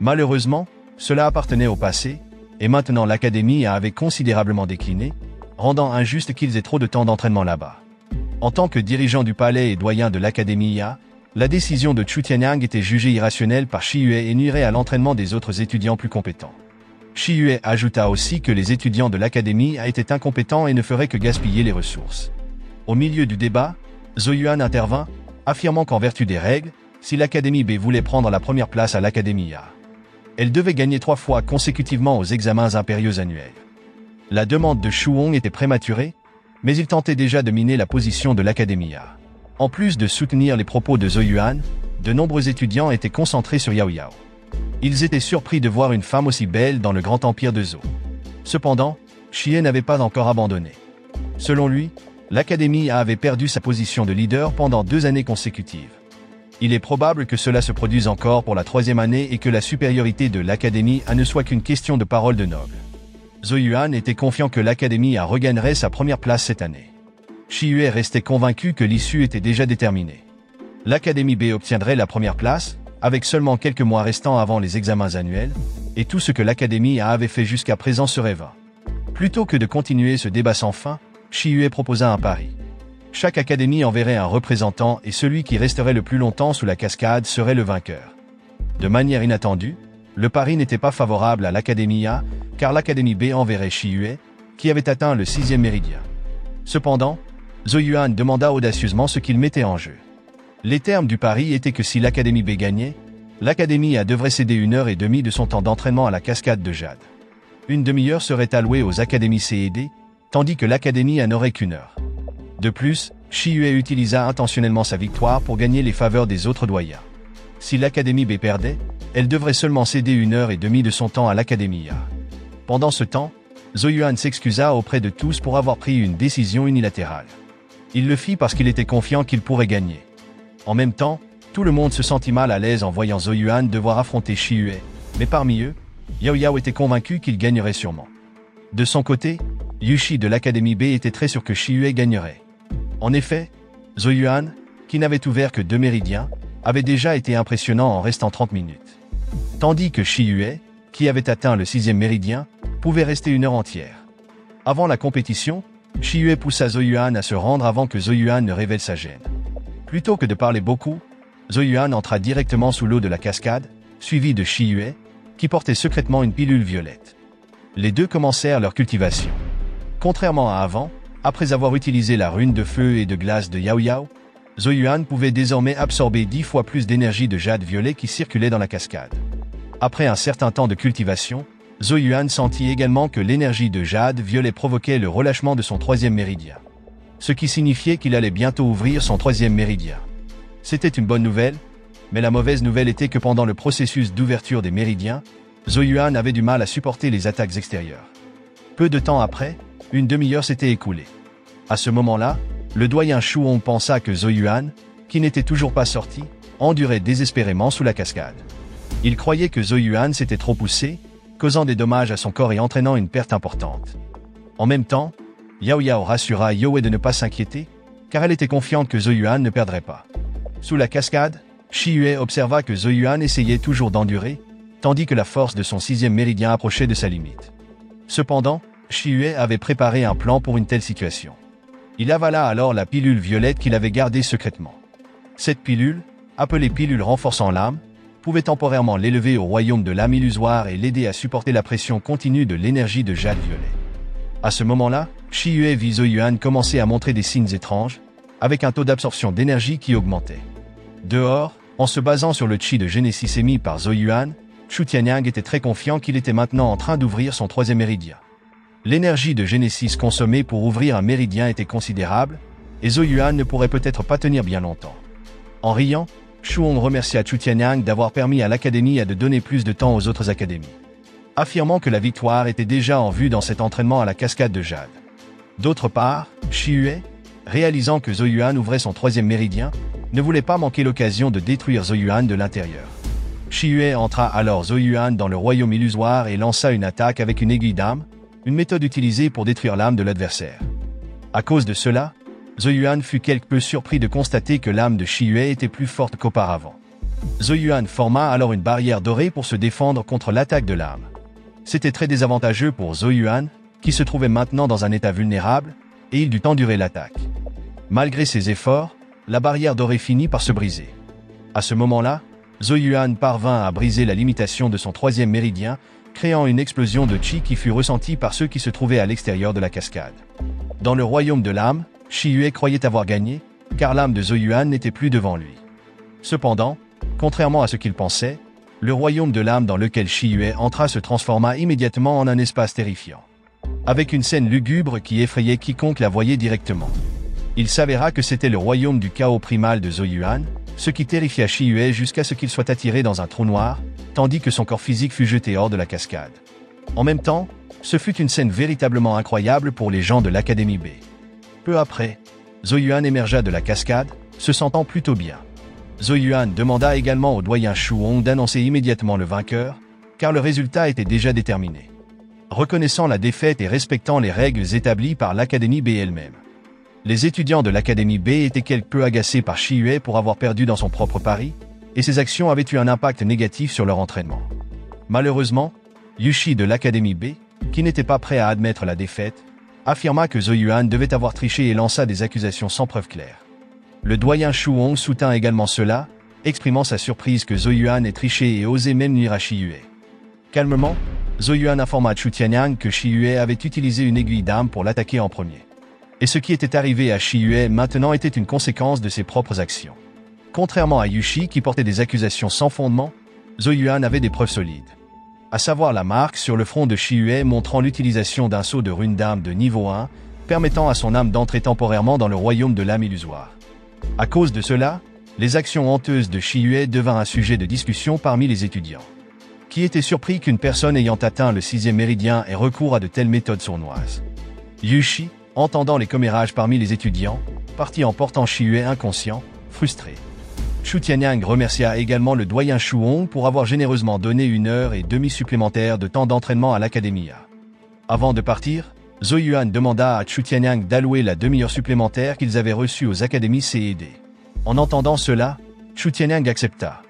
Malheureusement, cela appartenait au passé, et maintenant l'Académie A avait considérablement décliné, rendant injuste qu'ils aient trop de temps d'entraînement là-bas. En tant que dirigeant du palais et doyen de l'Académie A, la décision de Chu Tianyang était jugée irrationnelle par Shi Yue et nuirait à l'entraînement des autres étudiants plus compétents. Shi Yue ajouta aussi que les étudiants de l'Académie A étaient incompétents et ne feraient que gaspiller les ressources. Au milieu du débat, Zhou Yuan intervint, affirmant qu'en vertu des règles, si l'Académie B voulait prendre la première place à l'Académie A, elle devait gagner 3 fois consécutivement aux examens impériaux annuels. La demande de Shu Hong était prématurée, mais il tentait déjà de miner la position de l'Académie A. En plus de soutenir les propos de Zhou Yuan, de nombreux étudiants étaient concentrés sur Yao Yao. Ils étaient surpris de voir une femme aussi belle dans le grand empire de Zhou. Cependant, Xie n'avait pas encore abandonné. Selon lui, l'Académie A avait perdu sa position de leader pendant 2 années consécutives. Il est probable que cela se produise encore pour la 3e année et que la supériorité de l'Académie A ne soit qu'une question de parole de noble. Zhou Yuan était confiant que l'Académie A regagnerait sa première place cette année. Shi Yue restait convaincu que l'issue était déjà déterminée. L'Académie B obtiendrait la première place, avec seulement quelques mois restants avant les examens annuels, et tout ce que l'Académie A avait fait jusqu'à présent serait vain. Plutôt que de continuer ce débat sans fin, Shi Yue proposa un pari. Chaque académie enverrait un représentant et celui qui resterait le plus longtemps sous la cascade serait le vainqueur. De manière inattendue, le pari n'était pas favorable à l'Académie A, car l'Académie B enverrait Shi Yue, qui avait atteint le 6e méridien. Cependant, Zhou Yuan demanda audacieusement ce qu'il mettait en jeu. Les termes du pari étaient que si l'Académie B gagnait, l'Académie A devrait céder 1h30 de son temps d'entraînement à la cascade de jade. Une demi-heure serait allouée aux académies C et D, tandis que l'Académie A n'aurait qu'1 heure. De plus, Shi Yue utilisa intentionnellement sa victoire pour gagner les faveurs des autres doyens. Si l'Académie B perdait, elle devrait seulement céder 1h30 de son temps à l'Académie A. Pendant ce temps, Zhou Yuan s'excusa auprès de tous pour avoir pris une décision unilatérale. Il le fit parce qu'il était confiant qu'il pourrait gagner. En même temps, tout le monde se sentit mal à l'aise en voyant Zhou Yuan devoir affronter Shi Yue, mais parmi eux, Yao Yao était convaincu qu'il gagnerait sûrement. De son côté, Yushi de l'Académie B était très sûr que Shi Yue gagnerait. En effet, Zhou Yuan, qui n'avait ouvert que 2 méridiens, avait déjà été impressionnant en restant 30 minutes. Tandis que Shi Yue, qui avait atteint le 6e méridien, pouvait rester 1 heure entière. Avant la compétition, Shi Yue poussa Zhou Yuan à se rendre avant que Zhou Yuan ne révèle sa gêne. Plutôt que de parler beaucoup, Zhou Yuan entra directement sous l'eau de la cascade, suivi de Shi Yue, qui portait secrètement une pilule violette. Les deux commencèrent leur cultivation. Contrairement à avant, après avoir utilisé la rune de feu et de glace de Yao Yao, Zhou Yuan pouvait désormais absorber 10 fois plus d'énergie de jade violet qui circulait dans la cascade. Après un certain temps de cultivation, Zhou Yuan sentit également que l'énergie de jade violet provoquait le relâchement de son 3e méridien. Ce qui signifiait qu'il allait bientôt ouvrir son 3e méridien. C'était une bonne nouvelle, mais la mauvaise nouvelle était que pendant le processus d'ouverture des méridiens, Zhou Yuan avait du mal à supporter les attaques extérieures. Peu de temps après, une demi-heure s'était écoulée. À ce moment-là, le doyen Shu Hong pensa que Zhou Yuan, qui n'était toujours pas sorti, endurait désespérément sous la cascade. Il croyait que Zhou Yuan s'était trop poussé, causant des dommages à son corps et entraînant une perte importante. En même temps, Yao Yao rassura Youe de ne pas s'inquiéter, car elle était confiante que Zhou Yuan ne perdrait pas. Sous la cascade, Shi Yue observa que Zhou Yuan essayait toujours d'endurer, tandis que la force de son 6e méridien approchait de sa limite. Cependant, Shi Yue avait préparé un plan pour une telle situation. Il avala alors la pilule violette qu'il avait gardée secrètement. Cette pilule, appelée pilule renforçant l'âme, pouvait temporairement l'élever au royaume de l'âme illusoire et l'aider à supporter la pression continue de l'énergie de jade violet. À ce moment-là, Shi Yue vit Zhou Yuan commencer à montrer des signes étranges, avec un taux d'absorption d'énergie qui augmentait. Dehors, en se basant sur le chi de Genesis émis par Zhou Yuan, Chu Tianyang était très confiant qu'il était maintenant en train d'ouvrir son troisième méridien. L'énergie de Genesis consommée pour ouvrir un méridien était considérable, et Zhou Yuan ne pourrait peut-être pas tenir bien longtemps. En riant, Shu Hong remercia Chu Tianyang d'avoir permis à l'académie de donner plus de temps aux autres académies, affirmant que la victoire était déjà en vue dans cet entraînement à la cascade de Jade. D'autre part, Shi Yue, réalisant que Zhou Yuan ouvrait son troisième méridien, ne voulait pas manquer l'occasion de détruire Zhou Yuan de l'intérieur. Shi Yue entra alors Zhou Yuan dans le royaume illusoire et lança une attaque avec une aiguille d'âme, une méthode utilisée pour détruire l'âme de l'adversaire. À cause de cela, Zhou Yuan fut quelque peu surpris de constater que l'âme de Shi Yue était plus forte qu'auparavant. Zhou Yuan forma alors une barrière dorée pour se défendre contre l'attaque de l'âme. C'était très désavantageux pour Zhou Yuan, qui se trouvait maintenant dans un état vulnérable, et il dut endurer l'attaque. Malgré ses efforts, la barrière dorée finit par se briser. À ce moment-là, Zhou Yuan parvint à briser la limitation de son troisième méridien, créant une explosion de chi qui fut ressentie par ceux qui se trouvaient à l'extérieur de la cascade. Dans le royaume de l'âme, Shi Yue croyait avoir gagné, car l'âme de Zhou Yuan n'était plus devant lui. Cependant, contrairement à ce qu'il pensait, le royaume de l'âme dans lequel Shi Yue entra se transforma immédiatement en un espace terrifiant, avec une scène lugubre qui effrayait quiconque la voyait directement. Il s'avéra que c'était le royaume du chaos primal de Zhou Yuan, ce qui terrifia Shi Yue jusqu'à ce qu'il soit attiré dans un trou noir, tandis que son corps physique fut jeté hors de la cascade. En même temps, ce fut une scène véritablement incroyable pour les gens de l'Académie B. Peu après, Zhou Yuan émergea de la cascade, se sentant plutôt bien. Zhou Yuan demanda également au doyen Shu Hong d'annoncer immédiatement le vainqueur, car le résultat était déjà déterminé. Reconnaissant la défaite et respectant les règles établies par l'Académie B elle-même. Les étudiants de l'Académie B étaient quelque peu agacés par Shi Yue pour avoir perdu dans son propre pari, et ses actions avaient eu un impact négatif sur leur entraînement. Malheureusement, Yushi de l'Académie B, qui n'était pas prêt à admettre la défaite, affirma que Zhou Yuan devait avoir triché et lança des accusations sans preuve claire. Le doyen Shu Hong soutint également cela, exprimant sa surprise que Zhou Yuan ait triché et osé même nuire à Shi Yue. Calmement, Zhou Yuan informa Chu Tianyang que Shi Yue avait utilisé une aiguille d'âme pour l'attaquer en premier. Et ce qui était arrivé à Shi Yue maintenant était une conséquence de ses propres actions. Contrairement à Yushi qui portait des accusations sans fondement, Zhou Yuan avait des preuves solides. À savoir la marque sur le front de Shi Yue montrant l'utilisation d'un sceau de rune d'âme de niveau 1, permettant à son âme d'entrer temporairement dans le royaume de l'âme illusoire. À cause de cela, les actions honteuses de Shi Yue devinrent un sujet de discussion parmi les étudiants, qui étaient surpris qu'une personne ayant atteint le 6e méridien ait recours à de telles méthodes sournoises. Yushi, entendant les commérages parmi les étudiants, partit en portant Shi Yue inconscient, frustré. Chu Tianyang remercia également le doyen Shu Hong pour avoir généreusement donné 1h30 supplémentaire de temps d'entraînement à l'Académie A. Avant de partir, Zhou Yuan demanda à Chu Tianyang d'allouer la demi-heure supplémentaire qu'ils avaient reçue aux académies C et D. En entendant cela, Chu Tianyang accepta.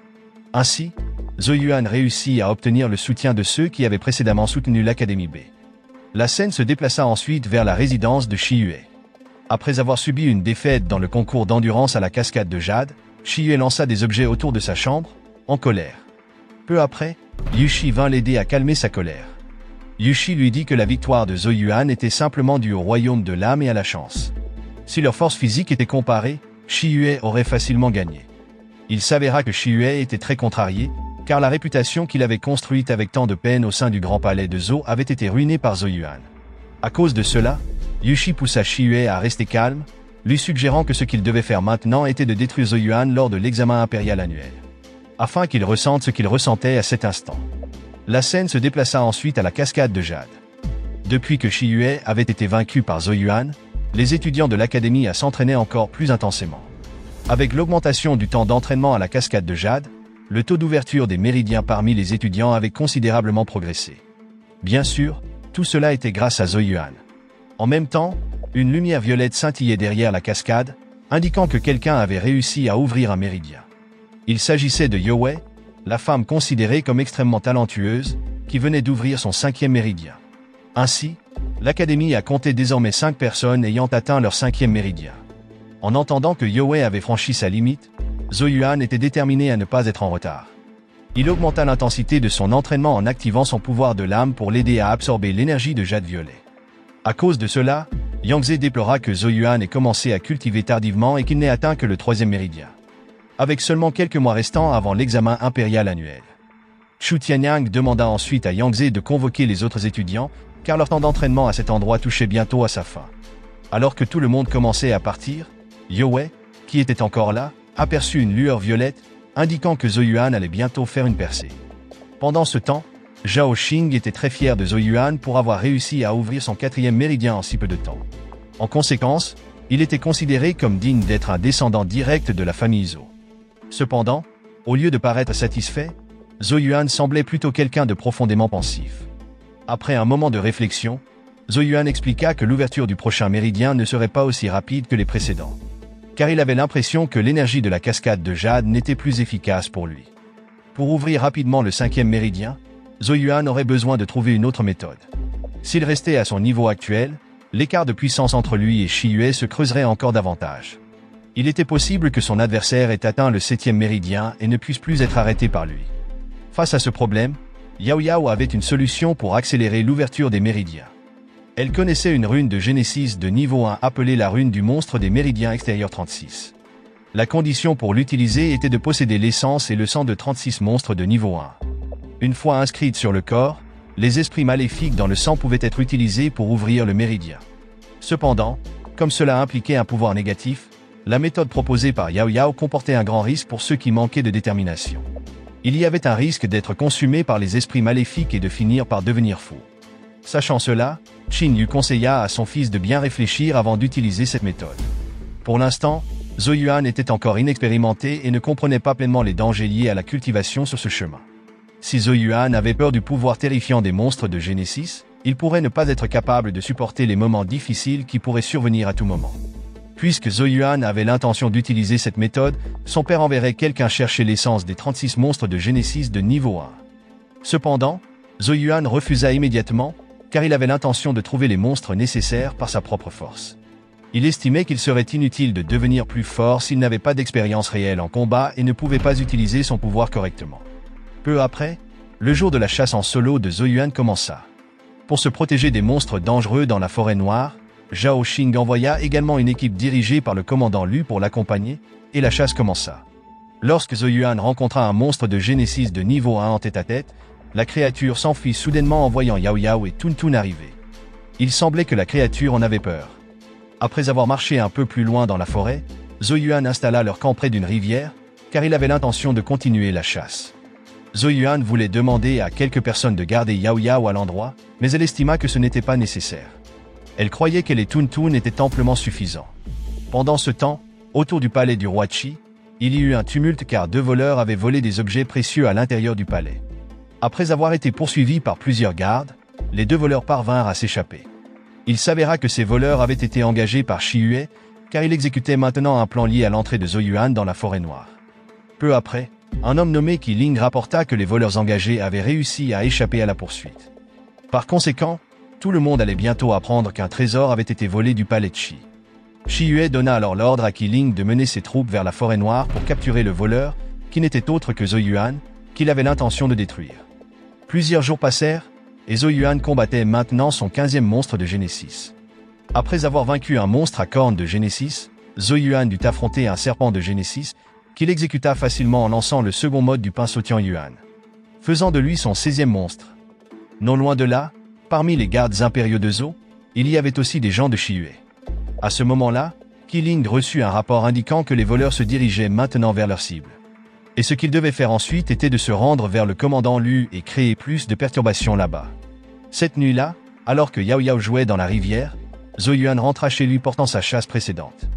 Ainsi, Zhou Yuan réussit à obtenir le soutien de ceux qui avaient précédemment soutenu l'Académie B. La scène se déplaça ensuite vers la résidence de Shi Yue. Après avoir subi une défaite dans le concours d'endurance à la cascade de Jade, Shi Yue lança des objets autour de sa chambre, en colère. Peu après, Yushi vint l'aider à calmer sa colère. Yushi lui dit que la victoire de Zhou Yuan était simplement due au royaume de l'âme et à la chance. Si leur force physique était comparée, Shi Yue aurait facilement gagné. Il s'avéra que Shi Yue était très contrarié, car la réputation qu'il avait construite avec tant de peine au sein du grand palais de Zhou avait été ruinée par Zhou Yuan. À cause de cela, Yushi poussa Shi Yue à rester calme, lui suggérant que ce qu'il devait faire maintenant était de détruire Zhou Yuan lors de l'examen impérial annuel, afin qu'il ressente ce qu'il ressentait à cet instant. La scène se déplaça ensuite à la cascade de Jade. Depuis que Shi Yue avait été vaincu par Zhou Yuan, les étudiants de l'Académie A s'entraînaient encore plus intensément. Avec l'augmentation du temps d'entraînement à la cascade de Jade, le taux d'ouverture des méridiens parmi les étudiants avait considérablement progressé. Bien sûr, tout cela était grâce à Zhou Yuan. En même temps, une lumière violette scintillait derrière la cascade, indiquant que quelqu'un avait réussi à ouvrir un méridien. Il s'agissait de Youe, la femme considérée comme extrêmement talentueuse, qui venait d'ouvrir son 5e méridien. Ainsi, l'Académie a compté désormais 5 personnes ayant atteint leur 5e méridien. En entendant que Youe avait franchi sa limite, Zhou Yuan était déterminé à ne pas être en retard. Il augmenta l'intensité de son entraînement en activant son pouvoir de l'âme pour l'aider à absorber l'énergie de Jade Violet. À cause de cela, Yangtze déplora que Zhou Yuan ait commencé à cultiver tardivement et qu'il n'ait atteint que le 3e méridien, avec seulement quelques mois restants avant l'examen impérial annuel. Chu Tianyang demanda ensuite à Yang Ze de convoquer les autres étudiants, car leur temps d'entraînement à cet endroit touchait bientôt à sa fin. Alors que tout le monde commençait à partir, Yo Wei, qui était encore là, aperçut une lueur violette, indiquant que Zhou Yuan allait bientôt faire une percée. Pendant ce temps, Zhao Xing était très fier de Zhou Yuan pour avoir réussi à ouvrir son 4e méridien en si peu de temps. En conséquence, il était considéré comme digne d'être un descendant direct de la famille Zhou. Cependant, au lieu de paraître satisfait, Zhou Yuan semblait plutôt quelqu'un de profondément pensif. Après un moment de réflexion, Zhou Yuan expliqua que l'ouverture du prochain méridien ne serait pas aussi rapide que les précédents, car il avait l'impression que l'énergie de la cascade de jade n'était plus efficace pour lui. Pour ouvrir rapidement le 5e méridien, Zhou Yuan aurait besoin de trouver une autre méthode. S'il restait à son niveau actuel, l'écart de puissance entre lui et Shi Yue se creuserait encore davantage. Il était possible que son adversaire ait atteint le 7e méridien et ne puisse plus être arrêté par lui. Face à ce problème, Yao Yao avait une solution pour accélérer l'ouverture des méridiens. Elle connaissait une rune de Génésis de niveau 1 appelée la rune du monstre des méridiens extérieurs 36. La condition pour l'utiliser était de posséder l'essence et le sang de 36 monstres de niveau 1. Une fois inscrite sur le corps, les esprits maléfiques dans le sang pouvaient être utilisés pour ouvrir le méridien. Cependant, comme cela impliquait un pouvoir négatif, la méthode proposée par Yao Yao comportait un grand risque pour ceux qui manquaient de détermination. Il y avait un risque d'être consumé par les esprits maléfiques et de finir par devenir fou. Sachant cela, Qin lui conseilla à son fils de bien réfléchir avant d'utiliser cette méthode. Pour l'instant, Zhou Yuan était encore inexpérimenté et ne comprenait pas pleinement les dangers liés à la cultivation sur ce chemin. Si Zhou Yuan avait peur du pouvoir terrifiant des monstres de Génésis, il pourrait ne pas être capable de supporter les moments difficiles qui pourraient survenir à tout moment. Puisque Zhou Yuan avait l'intention d'utiliser cette méthode, son père enverrait quelqu'un chercher l'essence des 36 monstres de Génésis de niveau 1. Cependant, Zhou Yuan refusa immédiatement, car il avait l'intention de trouver les monstres nécessaires par sa propre force. Il estimait qu'il serait inutile de devenir plus fort s'il n'avait pas d'expérience réelle en combat et ne pouvait pas utiliser son pouvoir correctement. Peu après, le jour de la chasse en solo de Zhou Yuan commença. Pour se protéger des monstres dangereux dans la forêt noire, Zhao Xing envoya également une équipe dirigée par le commandant Lu pour l'accompagner, et la chasse commença. Lorsque Zhou Yuan rencontra un monstre de Génésis de niveau 1 en tête-à-tête, la créature s'enfuit soudainement en voyant Yao Yao et Tun Tun arriver. Il semblait que la créature en avait peur. Après avoir marché un peu plus loin dans la forêt, Zhou Yuan installa leur camp près d'une rivière, car il avait l'intention de continuer la chasse. Zhou Yuan voulait demander à quelques personnes de garder Yao Yao à l'endroit, mais elle estima que ce n'était pas nécessaire. Elle croyait que les Tun Tun étaient amplement suffisants. Pendant ce temps, autour du palais du roi Qi, il y eut un tumulte car 2 voleurs avaient volé des objets précieux à l'intérieur du palais. Après avoir été poursuivis par plusieurs gardes, les 2 voleurs parvinrent à s'échapper. Il s'avéra que ces voleurs avaient été engagés par Shi Yue, car il exécutait maintenant un plan lié à l'entrée de Zhou Yuan dans la forêt noire. Peu après, un homme nommé Qi Ling rapporta que les voleurs engagés avaient réussi à échapper à la poursuite. Par conséquent, tout le monde allait bientôt apprendre qu'un trésor avait été volé du palais de Qi. Shi Yue donna alors l'ordre à Qi Ling de mener ses troupes vers la forêt noire pour capturer le voleur, qui n'était autre que Zhou Yuan, qu'il avait l'intention de détruire. Plusieurs jours passèrent, et Zhou Yuan combattait maintenant son 15e monstre de Génésis. Après avoir vaincu un monstre à cornes de Génésis, Zhou Yuan dut affronter un serpent de Génésis, qu'il exécuta facilement en lançant le second mode du pinceau Tian Yuan, faisant de lui son 16e monstre. Non loin de là, parmi les gardes impériaux de Zhou, il y avait aussi des gens de Shi Yue. À ce moment-là, Qi Ling reçut un rapport indiquant que les voleurs se dirigeaient maintenant vers leur cible. Et ce qu'il devait faire ensuite était de se rendre vers le commandant Lu et créer plus de perturbations là-bas. Cette nuit-là, alors que Yao Yao jouait dans la rivière, Zhou Yuan rentra chez lui portant sa chasse précédente.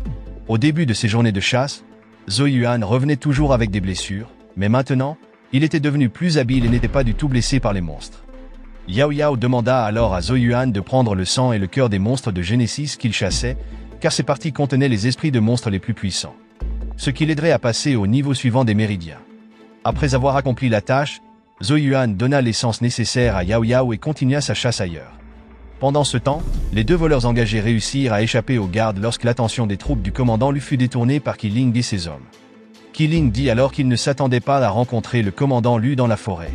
Au début de ses journées de chasse, Zhou Yuan revenait toujours avec des blessures, mais maintenant, il était devenu plus habile et n'était pas du tout blessé par les monstres. Yao Yao demanda alors à Zhou Yuan de prendre le sang et le cœur des monstres de Génésis qu'il chassait, car ces parties contenaient les esprits de monstres les plus puissants, ce qui l'aiderait à passer au niveau suivant des méridiens. Après avoir accompli la tâche, Zhou Yuan donna l'essence nécessaire à Yao Yao et continua sa chasse ailleurs. Pendant ce temps, les 2 voleurs engagés réussirent à échapper aux gardes lorsque l'attention des troupes du commandant lui fut détournée par Qi Ling et ses hommes. Qi Ling dit alors qu'il ne s'attendait pas à rencontrer le commandant Lu dans la forêt.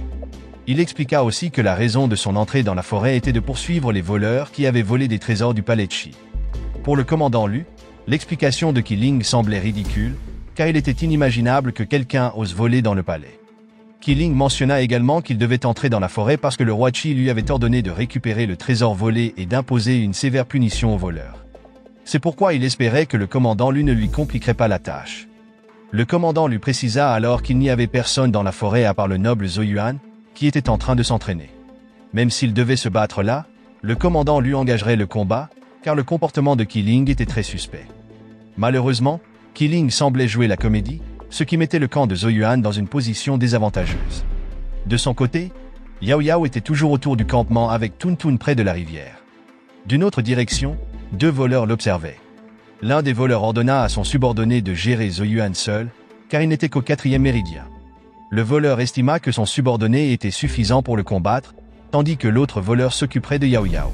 Il expliqua aussi que la raison de son entrée dans la forêt était de poursuivre les voleurs qui avaient volé des trésors du palais de Qi. Pour le commandant Lu, l'explication de Qi Ling semblait ridicule, car il était inimaginable que quelqu'un ose voler dans le palais. Qiling mentionna également qu'il devait entrer dans la forêt parce que le roi Qi lui avait ordonné de récupérer le trésor volé et d'imposer une sévère punition aux voleurs. C'est pourquoi il espérait que le commandant Lu ne lui compliquerait pas la tâche. Le commandant lui précisa alors qu'il n'y avait personne dans la forêt à part le noble Zhou Yuan, qui était en train de s'entraîner. Même s'il devait se battre là, le commandant Lu engagerait le combat, car le comportement de Qiling était très suspect. Malheureusement, Qiling semblait jouer la comédie, ce qui mettait le camp de Zhou Yuan dans une position désavantageuse. De son côté, Yao Yao était toujours autour du campement avec Tun Tun près de la rivière. D'une autre direction, 2 voleurs l'observaient. L'un des voleurs ordonna à son subordonné de gérer Zhou Yuan seul, car il n'était qu'au 4e méridien. Le voleur estima que son subordonné était suffisant pour le combattre, tandis que l'autre voleur s'occuperait de Yao Yao.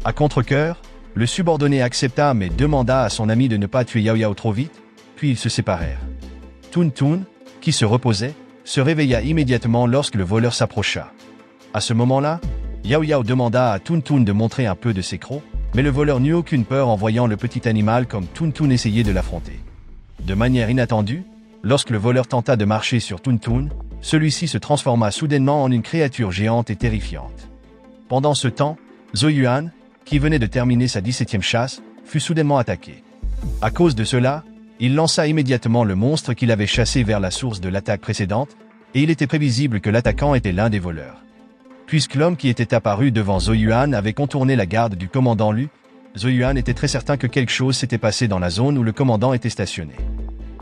À contre-cœur, le subordonné accepta mais demanda à son ami de ne pas tuer Yao Yao trop vite, puis ils se séparèrent. Tun Tun, qui se reposait, se réveilla immédiatement lorsque le voleur s'approcha. À ce moment-là, Yao Yao demanda à Tun Tun de montrer un peu de ses crocs, mais le voleur n'eut aucune peur en voyant le petit animal comme Tun Tun essayait de l'affronter. De manière inattendue, lorsque le voleur tenta de marcher sur Tun Tun, celui-ci se transforma soudainement en une créature géante et terrifiante. Pendant ce temps, Zhou Yuan, qui venait de terminer sa 17e chasse, fut soudainement attaqué. À cause de cela, il lança immédiatement le monstre qu'il avait chassé vers la source de l'attaque précédente, et il était prévisible que l'attaquant était l'un des voleurs. Puisque l'homme qui était apparu devant Zhou Yuan avait contourné la garde du commandant Lu, Zhou Yuan était très certain que quelque chose s'était passé dans la zone où le commandant était stationné.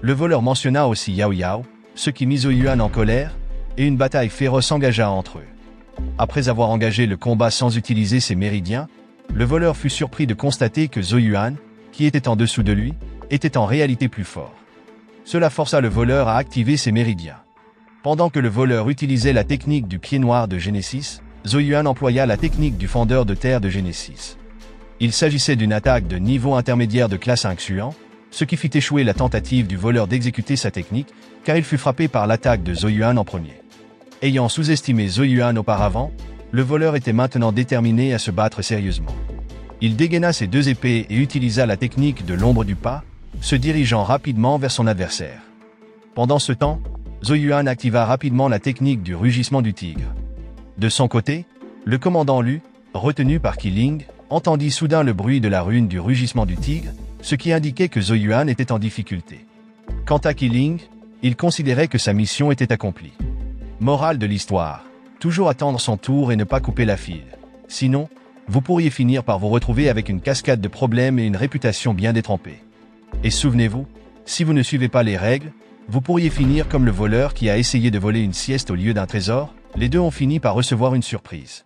Le voleur mentionna aussi Yao Yao, ce qui mit Zhou Yuan en colère, et une bataille féroce s'engagea entre eux. Après avoir engagé le combat sans utiliser ses méridiens, le voleur fut surpris de constater que Zhou Yuan, qui était en dessous de lui, était en réalité plus fort. Cela força le voleur à activer ses méridiens. Pendant que le voleur utilisait la technique du pied noir de Genesis, Zhou Yuan employa la technique du fendeur de terre de Genesis. Il s'agissait d'une attaque de niveau intermédiaire de classe 5 Xuan, ce qui fit échouer la tentative du voleur d'exécuter sa technique, car il fut frappé par l'attaque de Zhou Yuan en premier. Ayant sous-estimé Zhou Yuan auparavant, le voleur était maintenant déterminé à se battre sérieusement. Il dégaina ses 2 épées et utilisa la technique de l'ombre du pas, se dirigeant rapidement vers son adversaire. Pendant ce temps, Zhou Yuan activa rapidement la technique du rugissement du tigre. De son côté, le commandant Lu, retenu par Qiling, entendit soudain le bruit de la rune du rugissement du tigre, ce qui indiquait que Zhou Yuan était en difficulté. Quant à Qiling, il considérait que sa mission était accomplie. Morale de l'histoire: toujours attendre son tour et ne pas couper la file. Sinon, vous pourriez finir par vous retrouver avec une cascade de problèmes et une réputation bien détrempée. Et souvenez-vous, si vous ne suivez pas les règles, vous pourriez finir comme le voleur qui a essayé de voler une sieste au lieu d'un trésor. Les deux ont fini par recevoir une surprise.